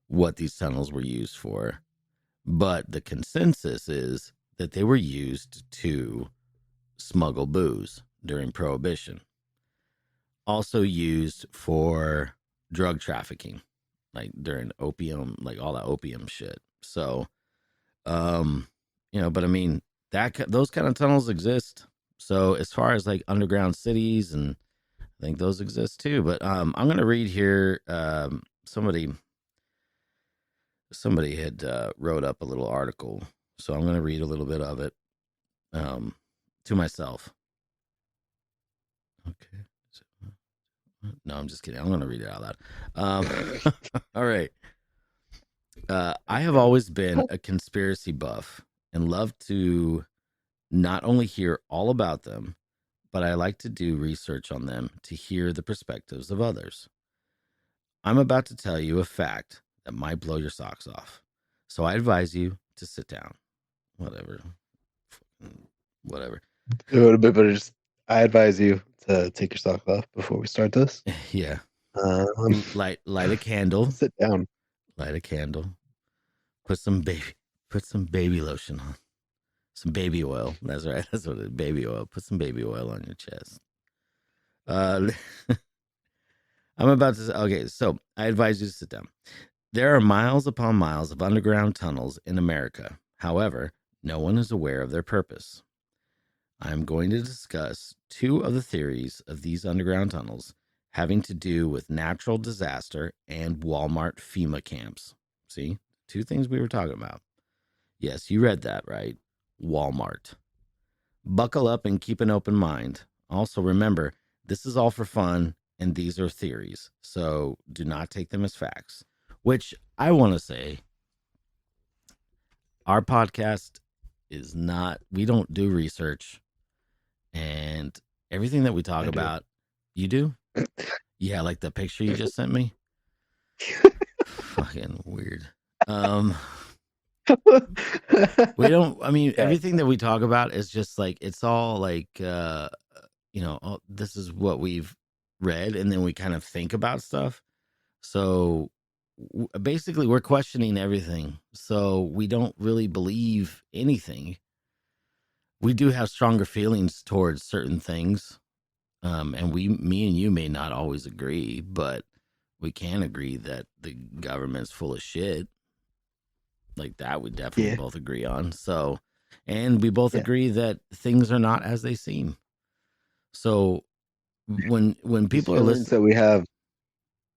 what these tunnels were used for. But the consensus is that they were used to smuggle booze during Prohibition. Also used for drug trafficking, like during opium, like all that opium shit. So, um, but I mean, those kind of tunnels exist. So as far as like underground cities, and I think those exist too. But I'm gonna read here. Somebody had wrote up a little article, so I'm gonna read a little bit of it to myself. Okay. No, I'm just kidding. I'm gonna read it out loud. All right. I have always been a conspiracy buff and love to not only hear all about them, but I like to do research on them to hear the perspectives of others. I'm about to tell you a fact that might blow your socks off. So I advise you to sit down. Whatever. Whatever. It would have been better. I advise you to take your socks off before we start this. Yeah. Light Light a candle. Sit down. Light a candle. Put some baby lotion on. Some baby oil. That's right. That's what it is. Baby oil. Put some baby oil on your chest. I'm about to. Okay, so I advise you to sit down. There are miles upon miles of underground tunnels in America. However, no one is aware of their purpose. I'm going to discuss two of the theories of these underground tunnels having to do with natural disaster and Walmart FEMA camps. See, two things we were talking about. Yes, you read that right. Walmart. Buckle up and keep an open mind. Also, remember, this is all for fun and these are theories, so do not take them as facts. Which I want to say, our podcast is not, we don't do research, and everything that we talk about, you do? Yeah, like the picture you just sent me? Fucking weird. We don't, I mean, everything that we talk about is just like, it's all like, this is what we've read, and then we kind of think about stuff. So basically, we're questioning everything. So we don't really believe anything. We do have stronger feelings towards certain things. And me and you may not always agree, but we can agree that the government's full of shit. Like that, we definitely both agree on. So, and we both agree that things are not as they seem. So when people are listening, that we have,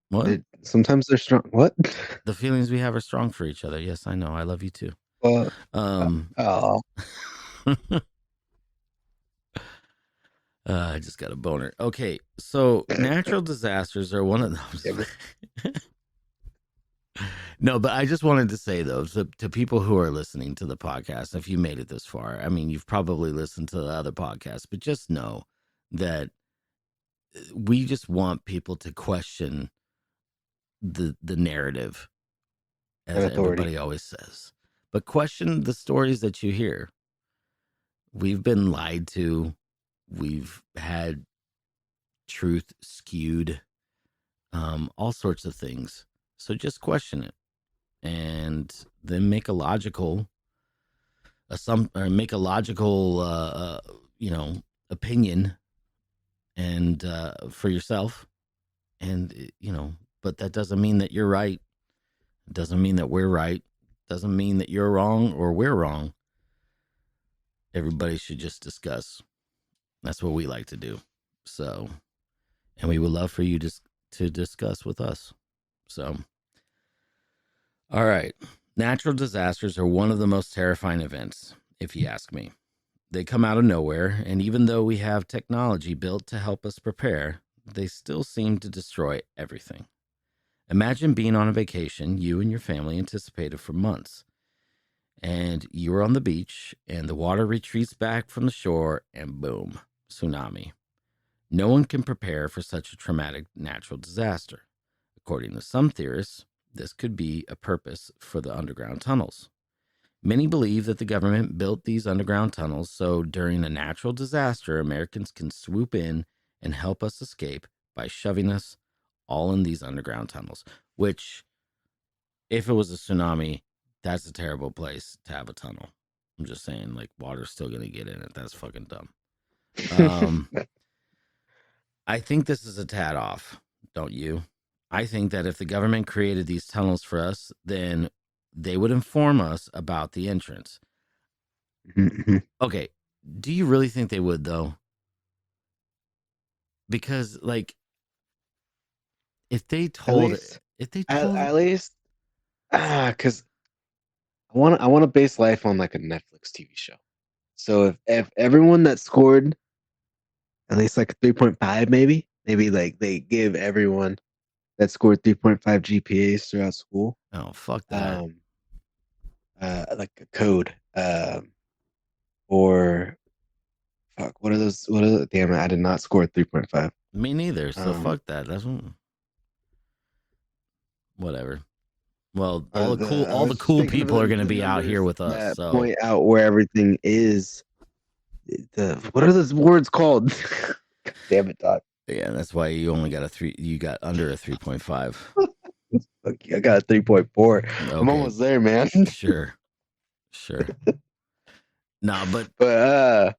what? Sometimes they're strong. What? The feelings we have are strong for each other. Yes, I know. I love you too. I just got a boner. Okay, so natural disasters are one of those. No, but I just wanted to say, though, to people who are listening to the podcast, if you made it this far, I mean, you've probably listened to the other podcasts, but just know that we just want people to question the narrative, as everybody always says. But question the stories that you hear. We've been lied to. We've had truth skewed, all sorts of things. So just question it, and then make a logical, opinion, and for yourself, and But that doesn't mean that you're right. It doesn't mean that we're right. It doesn't mean that you're wrong or we're wrong. Everybody should just discuss. That's what we like to do. So, and we would love for you to discuss with us. So, all right. Natural disasters are one of the most terrifying events, if you ask me. They come out of nowhere, and even though we have technology built to help us prepare, they still seem to destroy everything. Imagine being on a vacation you and your family anticipated for months, and you are on the beach, and the water retreats back from the shore, and boom, tsunami. No one can prepare for such a traumatic natural disaster. According to some theorists, this could be a purpose for the underground tunnels. Many believe that the government built these underground tunnels so during a natural disaster, Americans can swoop in and help us escape by shoving us all in these underground tunnels, which, if it was a tsunami, that's a terrible place to have a tunnel. I'm just saying, like, water's still going to get in it. That's fucking dumb. I think this is a tad off, don't you? I think that if the government created these tunnels for us, then they would inform us about the entrance. Okay, do you really think they would, though? Because, like, if they told, at least, because I want to base life on like a Netflix TV show. So if everyone that scored at least like 3.5, maybe like they give everyone that scored 3.5 GPAs throughout school. Oh, fuck that. Like a code, or fuck, what are those? What are those? Damn it, I did not score 3.5. Me neither. So Um, fuck that. That's whatever. Well, all I the was just cool thinking of people are going to the be out here numbers with us. that So point out where everything is. What are those words called? God damn it, Doc. yeah, that's why you only got a 3. You got under a 3.5. Okay, I got a 3.4. I'm Okay, almost there, man. sure. Nah, but But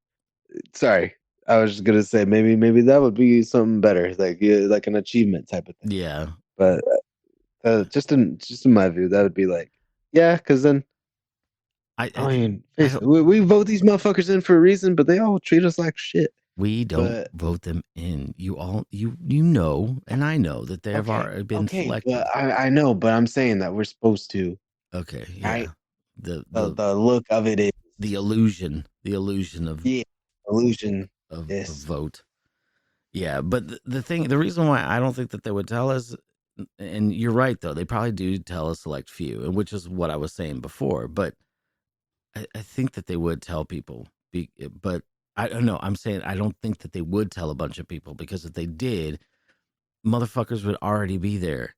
sorry. I was just gonna say maybe that would be something better, like like an achievement type of thing. yeah, But just in my view, that would be like, yeah, because then I mean, I don't. we vote these motherfuckers in for a reason, but they all treat us like shit. We don't But vote them in. You know, and I know that they have already been okay, selected. but I know, but I'm saying that we're supposed to, Okay, right? yeah. The The look of it is, the illusion of yeah, illusion. of Yes. vote. Yeah, but the reason why I don't think that they would tell us, and you're right though, they probably do tell a select few, and which is what I was saying before. But I think that they would tell people, but I don't know. I'm saying I don't think that they would tell a bunch of people because if they did, motherfuckers would already be there.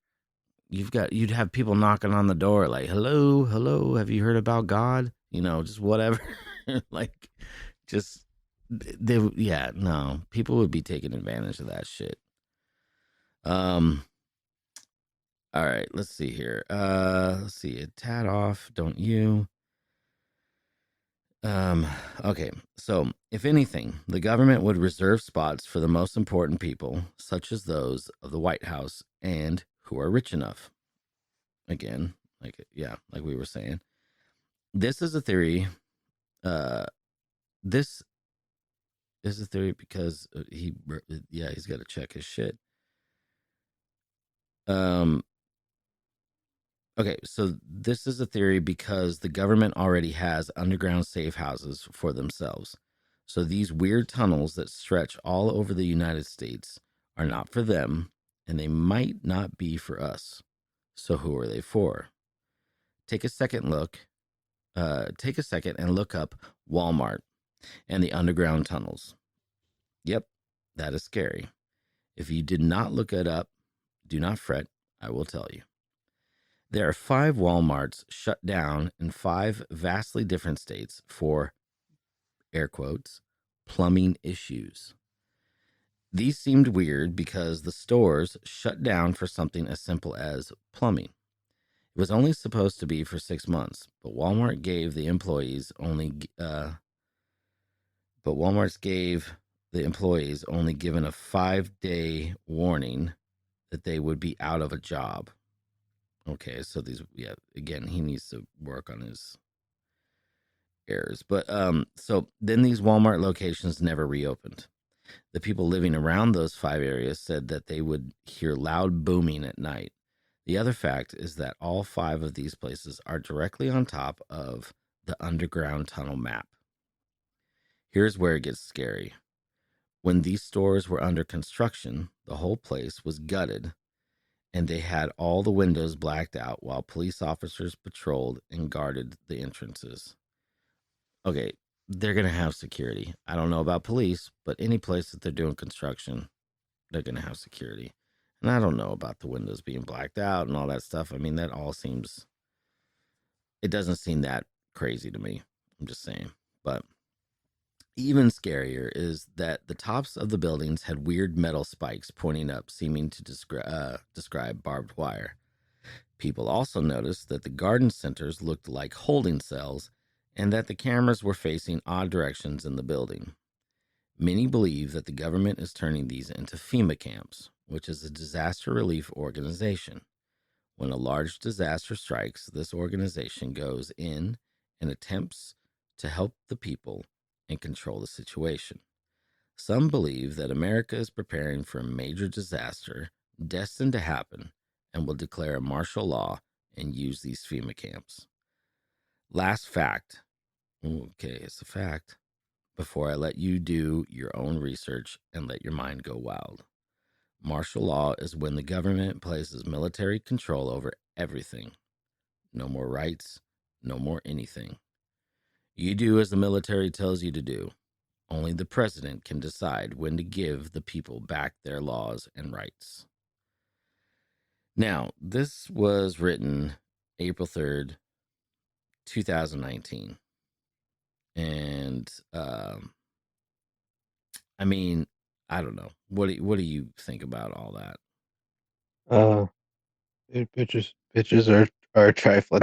You'd have people knocking on the door like, "Hello, hello, have you heard about God?" You know, just whatever. Like, just yeah, no, people would be taking advantage of that shit. Um, all right, let's see here. Let's see, a tad off, don't you? Okay, so if anything, the government would reserve spots for the most important people, such as those of the White House and who are rich enough. Again, like we were saying. This is a theory. This is a theory because he's got to check his shit. Um, okay, so this is a theory because the government already has underground safe houses for themselves. So these weird tunnels that stretch all over the United States are not for them, and they might not be for us. So who are they for? Take a second look. Take a second and look up Walmart and the underground tunnels. Yep, that is scary. If you did not look it up, do not fret. I will tell you. There are 5 Walmarts shut down in 5 vastly different states for, air quotes, plumbing issues. These seemed weird because the stores shut down for something as simple as plumbing. It was only supposed to be for 6 months, but Walmart gave the employees only given a 5-day warning that they would be out of a job. Okay, so again, he needs to work on his errors. But so then these Walmart locations never reopened. The people living around those 5 areas said that they would hear loud booming at night. The other fact is that all 5 of these places are directly on top of the underground tunnel map. Here's where it gets scary. When these stores were under construction, the whole place was gutted and they had all the windows blacked out while police officers patrolled and guarded the entrances. Okay, they're going to have security. I don't know about police, but any place that they're doing construction, they're going to have security. And I don't know about the windows being blacked out and all that stuff. I mean, that all seems, it doesn't seem that crazy to me. I'm just saying. But even scarier is that the tops of the buildings had weird metal spikes pointing up, seeming to describe barbed wire. People also noticed that the garden centers looked like holding cells and that the cameras were facing odd directions in the building. Many believe that the government is turning these into FEMA camps, which is a disaster relief organization. When a large disaster strikes, this organization goes in and attempts to help the people and control the situation. Some believe that America is preparing for a major disaster destined to happen and will declare a martial law and use these FEMA camps. Last fact. Okay, it's a fact. Before I let you do your own research and let your mind go wild. Martial law is when the government places military control over everything. No more rights, no more anything. You do as the military tells you to do. Only the president can decide when to give the people back their laws and rights. Now, this was written April 3rd, 2019. And I mean, I don't know. What do you think about all that? Dude, bitches are trifling.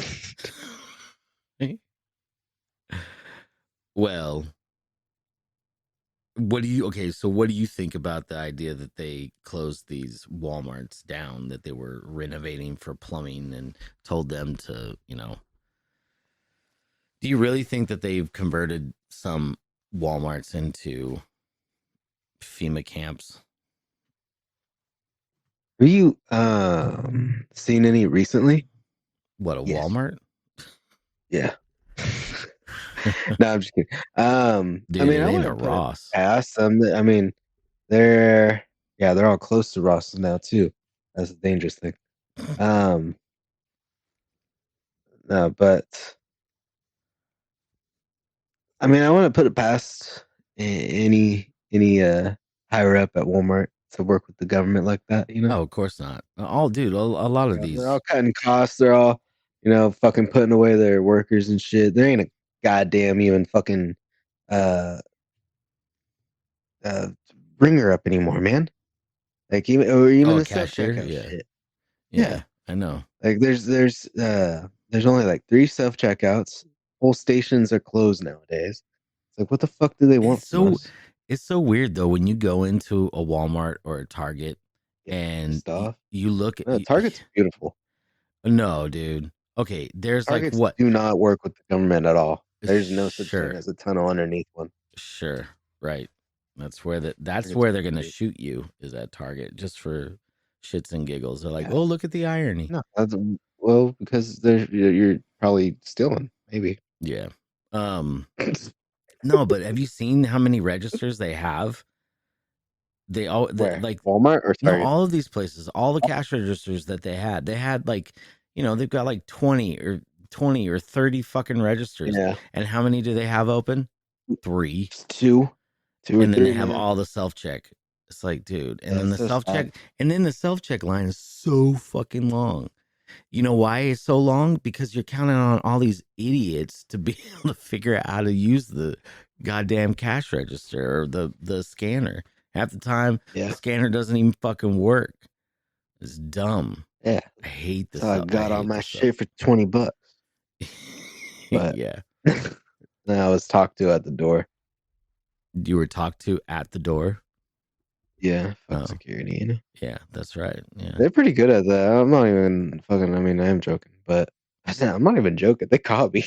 Well, what do you think about the idea that they closed these Walmarts down that they were renovating for plumbing and told them to, do you really think that they've converted some Walmarts into FEMA camps? Have you seen any recently? What, a Yes. Walmart? Yeah. No, I'm just kidding. Dude, I mean, it I ain't a wouldn't put it Ross. past them. I mean, they're all close to Ross now too. That's a dangerous thing. No, but I mean, I wouldn't put it past any higher up at Walmart to work with the government like that. Oh, of course not. All, dude, a lot of They're all these. cutting costs. They're all, fucking putting away their workers and shit. There ain't a goddamn even fucking uh uh ringer up anymore, man. Like even Oh, a the self cashier? checkout Yeah. shit. Yeah, Yeah. I know. Like there's only like 3 self checkouts. Whole stations are closed nowadays. It's like what the fuck do they want It's from so us? it's so weird though when you go into a Walmart or a Target Get and pissed off. you look at No, Target's beautiful. no, dude. Okay, there's like Targets what? do not work with the government at all. There's no such thing Sure, as a tunnel underneath one. sure, right. That's Target's where they're gonna great. shoot you is at Target just for shits and giggles. They're like, Yeah. oh, look at the irony. No, well, because you're probably stealing, maybe. Yeah. No, but have you seen how many registers they have? Where? Like Walmart or no, Target? all of these places, all the cash registers that they had like, they've got like 20 or 30 fucking registers. Yeah. And how many do they have open? 3. It's two or And then they three, have man. all the self check. It's like, dude, and Yeah, then it's the so self sad. check, line is so fucking long. You know why it's so long? Because you're counting on all these idiots to be able to figure out how to use the goddamn cash register or the scanner. Half the time, the Yeah. scanner doesn't even fucking work. It's dumb. Yeah. I hate this So I stuff. I got all hate my this stuff. shit for $20. But Yeah. then I was talked to at the door. You were talked to at the door. Yeah, fuck Oh, security, you know. yeah, that's right. Yeah. They're pretty good at that. I'm not even fucking. I mean, I am joking, but I'm not even joking. They caught me.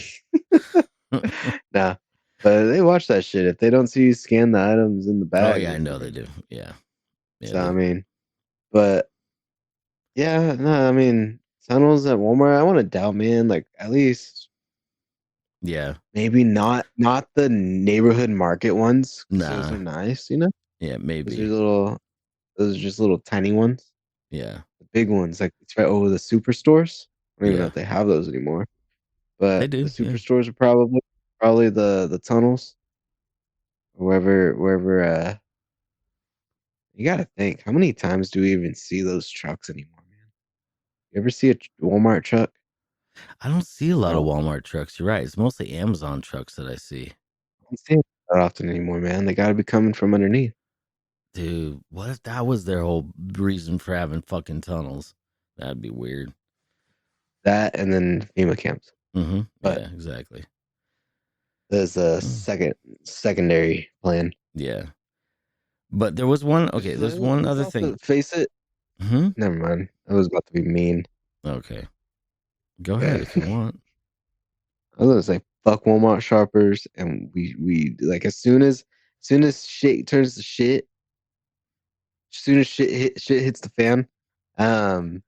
Nah, but they watch that shit. If they don't see you scan the items in the Oh bag, yeah, I they know they fucking. do. Yeah. Yeah, So I mean, but yeah, no, I mean, tunnels at Walmart. I want to doubt, man. Like at least yeah. maybe not the neighborhood market ones because those Nah. are nice, you know. Yeah, Those are maybe. those are just little tiny ones. Yeah. The big ones, like it's right over the superstores. I don't even know Yeah. if they have those anymore. They But the do. Yeah. superstores are probably the tunnels, wherever. You gotta think, how many times do we even see those trucks anymore, man? You ever see a Walmart truck? I don't see a I lot of don't, Walmart trucks. You're right. It's mostly Amazon trucks that I see. I don't see them that often anymore, man. They gotta be coming from underneath. Dude, what if that was their whole reason for having fucking tunnels? That'd be weird. That and then FEMA camps. Mm-hmm. But Yeah, exactly. there's a Mm. secondary plan. Yeah. But there was one. Okay, Because there's one let's other also thing. face it. Hmm. Never mind. I was about to be mean. Okay. Go ahead if you I want. was gonna say fuck Walmart shoppers, and we like as soon as shit turns to shit, as soon as shit hits the fan, um,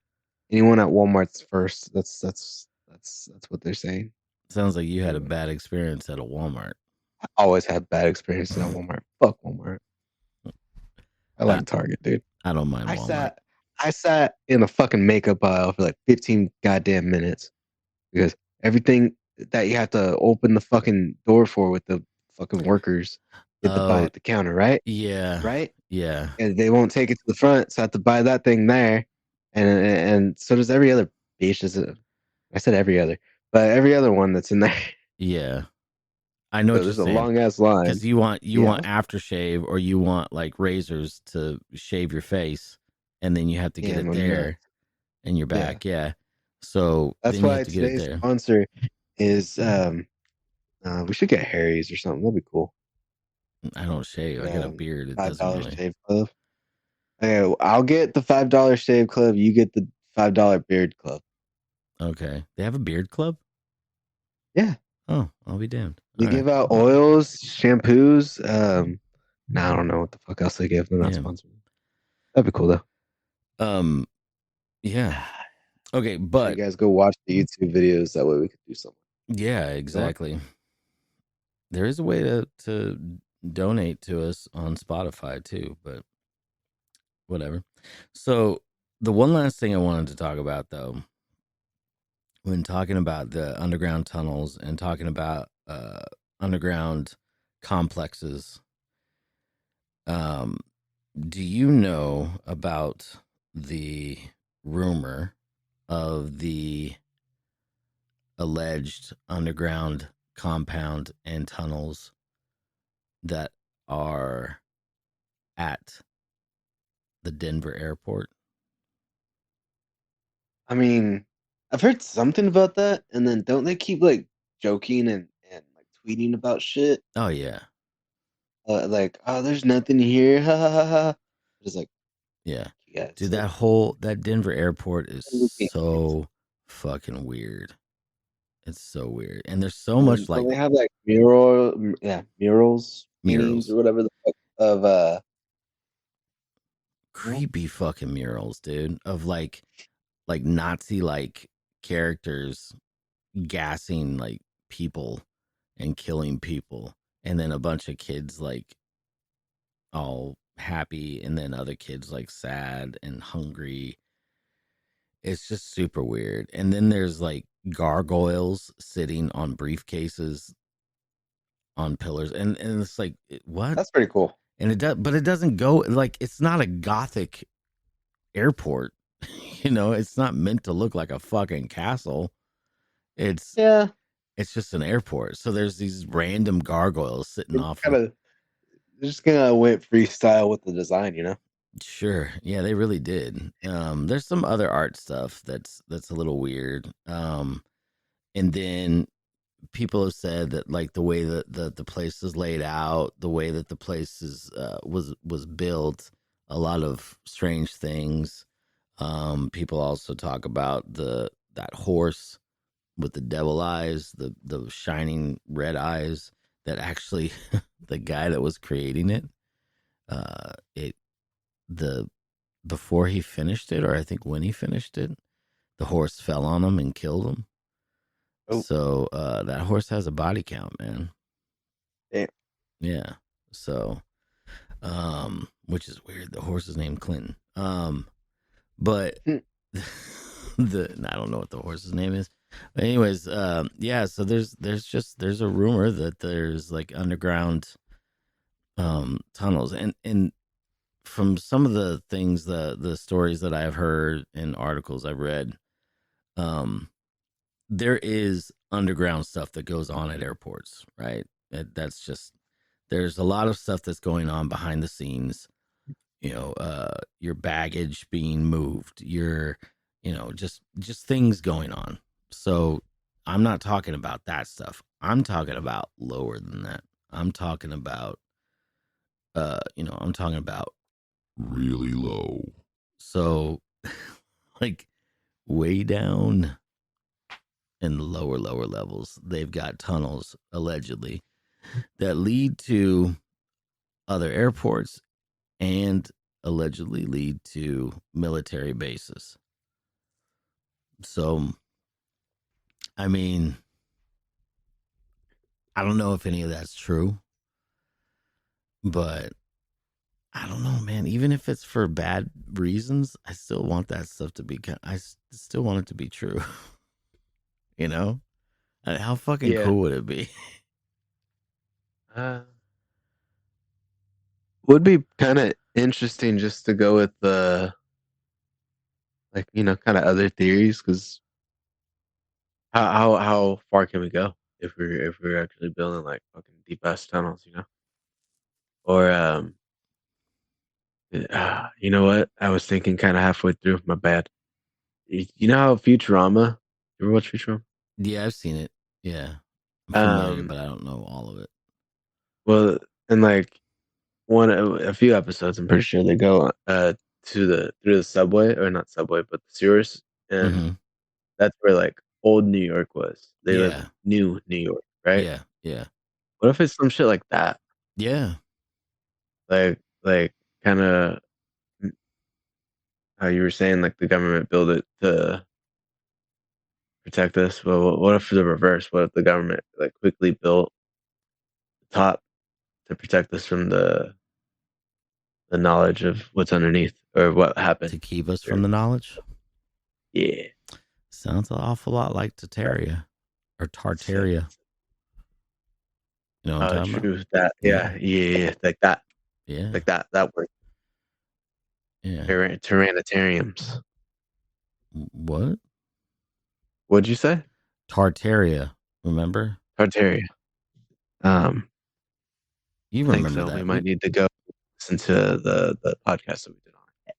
anyone at Walmart's first. That's what they're saying. Sounds like you had a Anyone. bad experience at a Walmart. I always have bad experiences at Walmart. Fuck Walmart. I I, like Target, dude. I don't mind I Walmart. sat in a fucking makeup aisle for like 15 goddamn minutes because everything that you have to open the fucking door for with the fucking workers, you have to buy Oh, at the counter, right? yeah. Right? Yeah. And they won't take it to the front, so I have to buy that thing there. And so does every other bitch. I said every other, but every other one that's in there. Yeah. I know So what you're there's a saying. long ass line. Because you Yeah, want aftershave or you want like razors to shave your face, and then you have to get yeah, it my nuts. there and your Yeah, back. Yeah. So that's then you have why to get it today's there. sponsor is we should get Harry's or something. That'd be cool. I don't shave. I got a beard. It Five doesn't dollar really. shave club. Okay, I'll get the $5 shave club. You get the $5 beard club. Okay. They have a beard club? Yeah, Oh, I'll be damned. they All right. give out oils, shampoos. Nah, I don't know what the fuck else they give. They're not Yeah. sponsored. That'd be cool though. Um. Yeah. Okay, Make sure you but guys go watch the YouTube videos. That way we could do something. yeah, Go on. exactly. There is a way to donate to us on Spotify too, but whatever. So the one last thing I wanted to talk about though, when talking about the underground tunnels and talking about underground complexes, um, do you know about the rumor of the alleged underground compound and tunnels that are at the Denver airport? I mean, I've heard something about that, and then don't they keep like joking and like tweeting about shit? Oh yeah, Like, oh, there's nothing here. Ha ha ha ha. It's like, yeah, yeah, it's dude. like That Denver airport is looking crazy. so fucking weird. It's so weird, and there's so much Don't like they have like murals, paintings, or murals, whatever the fuck of no? creepy fucking murals, dude, of like Nazi like characters gassing like people and killing people, and then a bunch of kids like all happy, and then other kids like sad and hungry. It's just super weird. And then there's like gargoyles sitting on briefcases on pillars, and it's like what? That's pretty cool. And it does, but it doesn't go like it's not a gothic airport. It's not meant to look like a fucking castle. It's Yeah, it's just an airport. So there's these random gargoyles sitting they just off. kind of just kind of went freestyle with the design, you know. Sure. Yeah, they really did. There's some other art stuff that's a little weird. And then people have said that like the way that the place is laid out, the way that the place was built, a lot of strange things. People also talk about that horse with the devil eyes, the shining red eyes. That actually, the guy that was creating it, it the before he finished it, or I think when he finished it, the horse fell on him and killed him. Oh, So that horse has a body count, man. damn. Yeah. So, which is weird. The horse is named Clinton. But Hmm. I don't know what the horse's name is. But anyways, yeah. So there's a rumor that there's like underground tunnels, and from some of the things, the stories that I've heard in articles I've read, um, there is underground stuff that goes on at airports, right? That's just there's a lot of stuff that's going on behind the scenes. Your baggage being moved, just things going on. So I'm not talking about that stuff. I'm talking about lower than that. I'm talking about, I'm talking about really low. So, like way down in the lower levels, they've got tunnels allegedly that lead to other airports and allegedly lead to military bases. So, I mean, I don't know if any of that's true, but I don't know, man. Even if it's for bad reasons, I still want that stuff to be. Still want it to be true. You know, how fucking Yeah. cool would it be? Would be kind of interesting just to go with the, like, kind of other theories, because how far can we go if we're actually building like fucking deep ass tunnels, or you know what? I was thinking kind of halfway through. My bad. You know how Futurama? You ever watch Futurama? Yeah, I've seen it. Yeah, I'm familiar, Um, but I don't know all of it. well, and like a few episodes, I'm pretty sure they go through the subway, or not subway, but the sewers, and Mm-hmm. that's where like old New York was. They live in Yeah, new New York, right? yeah. What if it's some shit like that? Yeah. Like kind of how you were saying, like the government built it to protect us. Well, what if the reverse? What if the government like quickly built the top to protect us from the knowledge of what's underneath or what happened? To keep us Or- from the knowledge? Yeah. Sounds an awful lot like Tartaria or Tartaria. You know what I'm talking about? True. That. Yeah. Like that. Yeah. Like that word. Yeah. Tyrannitariums. What? What'd you say? Tartaria. Remember? Tartaria. You I think remember so. that? We might need to go listen to the podcast that we did on it.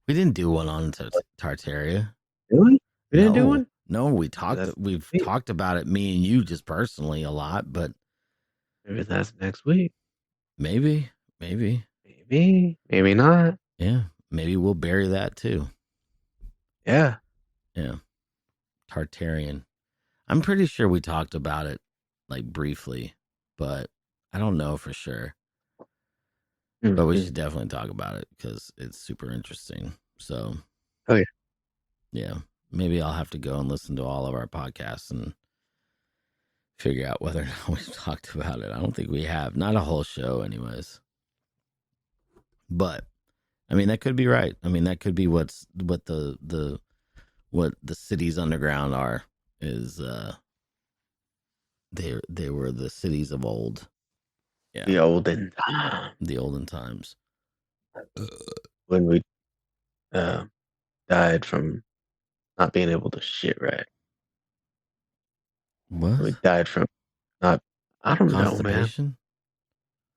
We didn't do one on Tartaria. Really? We didn't do one? No, we've Sweet. talked about it, me and you, just personally a lot, but Maybe that's next week. maybe. Maybe not. Yeah. Maybe we'll bury that too. Yeah. Yeah. Tartarian. I'm pretty sure we talked about it like briefly, but I don't know for sure. But we should definitely talk about it because it's super interesting. So, oh yeah, yeah, maybe I'll have to go and listen to all of our podcasts and figure out whether or not we've talked about it. I don't think we have, not a whole show, anyways. But I mean, that could be right. I mean, that could be what the cities underground are. Is they were the cities of old. Yeah, the olden time. The olden times. When we died from not being able to shit right. What? We died from not. I don't know, man. Constipation?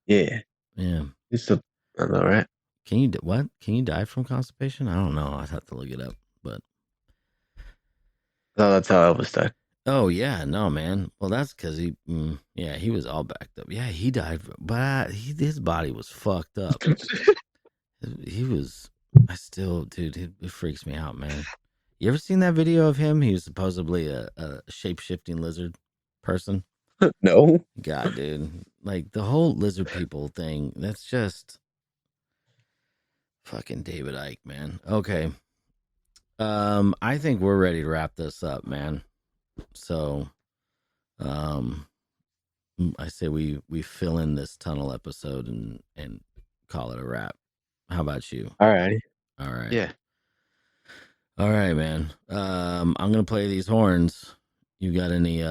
Yeah. Yeah. You still, I know, right? Can you what? Can you die from constipation? I don't know. I'd have to look it up. But No, that's how Elvis died. oh yeah, no man. Well, that's because he was all backed up. Yeah, he died, but his body was fucked up. He was. I still, dude, it freaks me out, man. You ever seen that video of him? He was supposedly a shape-shifting lizard person. No. God, dude, like the whole lizard people thing. That's just fucking David Icke, man. Okay. I think we're ready to wrap this up, man. So, I say we fill in this tunnel episode and call it a wrap. How about you? All right. All right. Yeah. All right, man. I'm gonna play these horns. You got any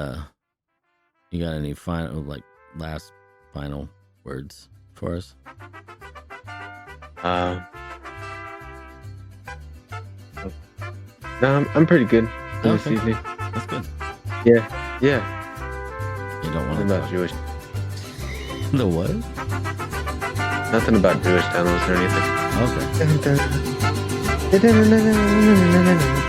final, like, last final words for us? No, I'm pretty good for this Okay. evening. That's good. Yeah. You don't want Nothing to about talk Jewish. the what? Nothing about Jewish tunnels or anything. Okay.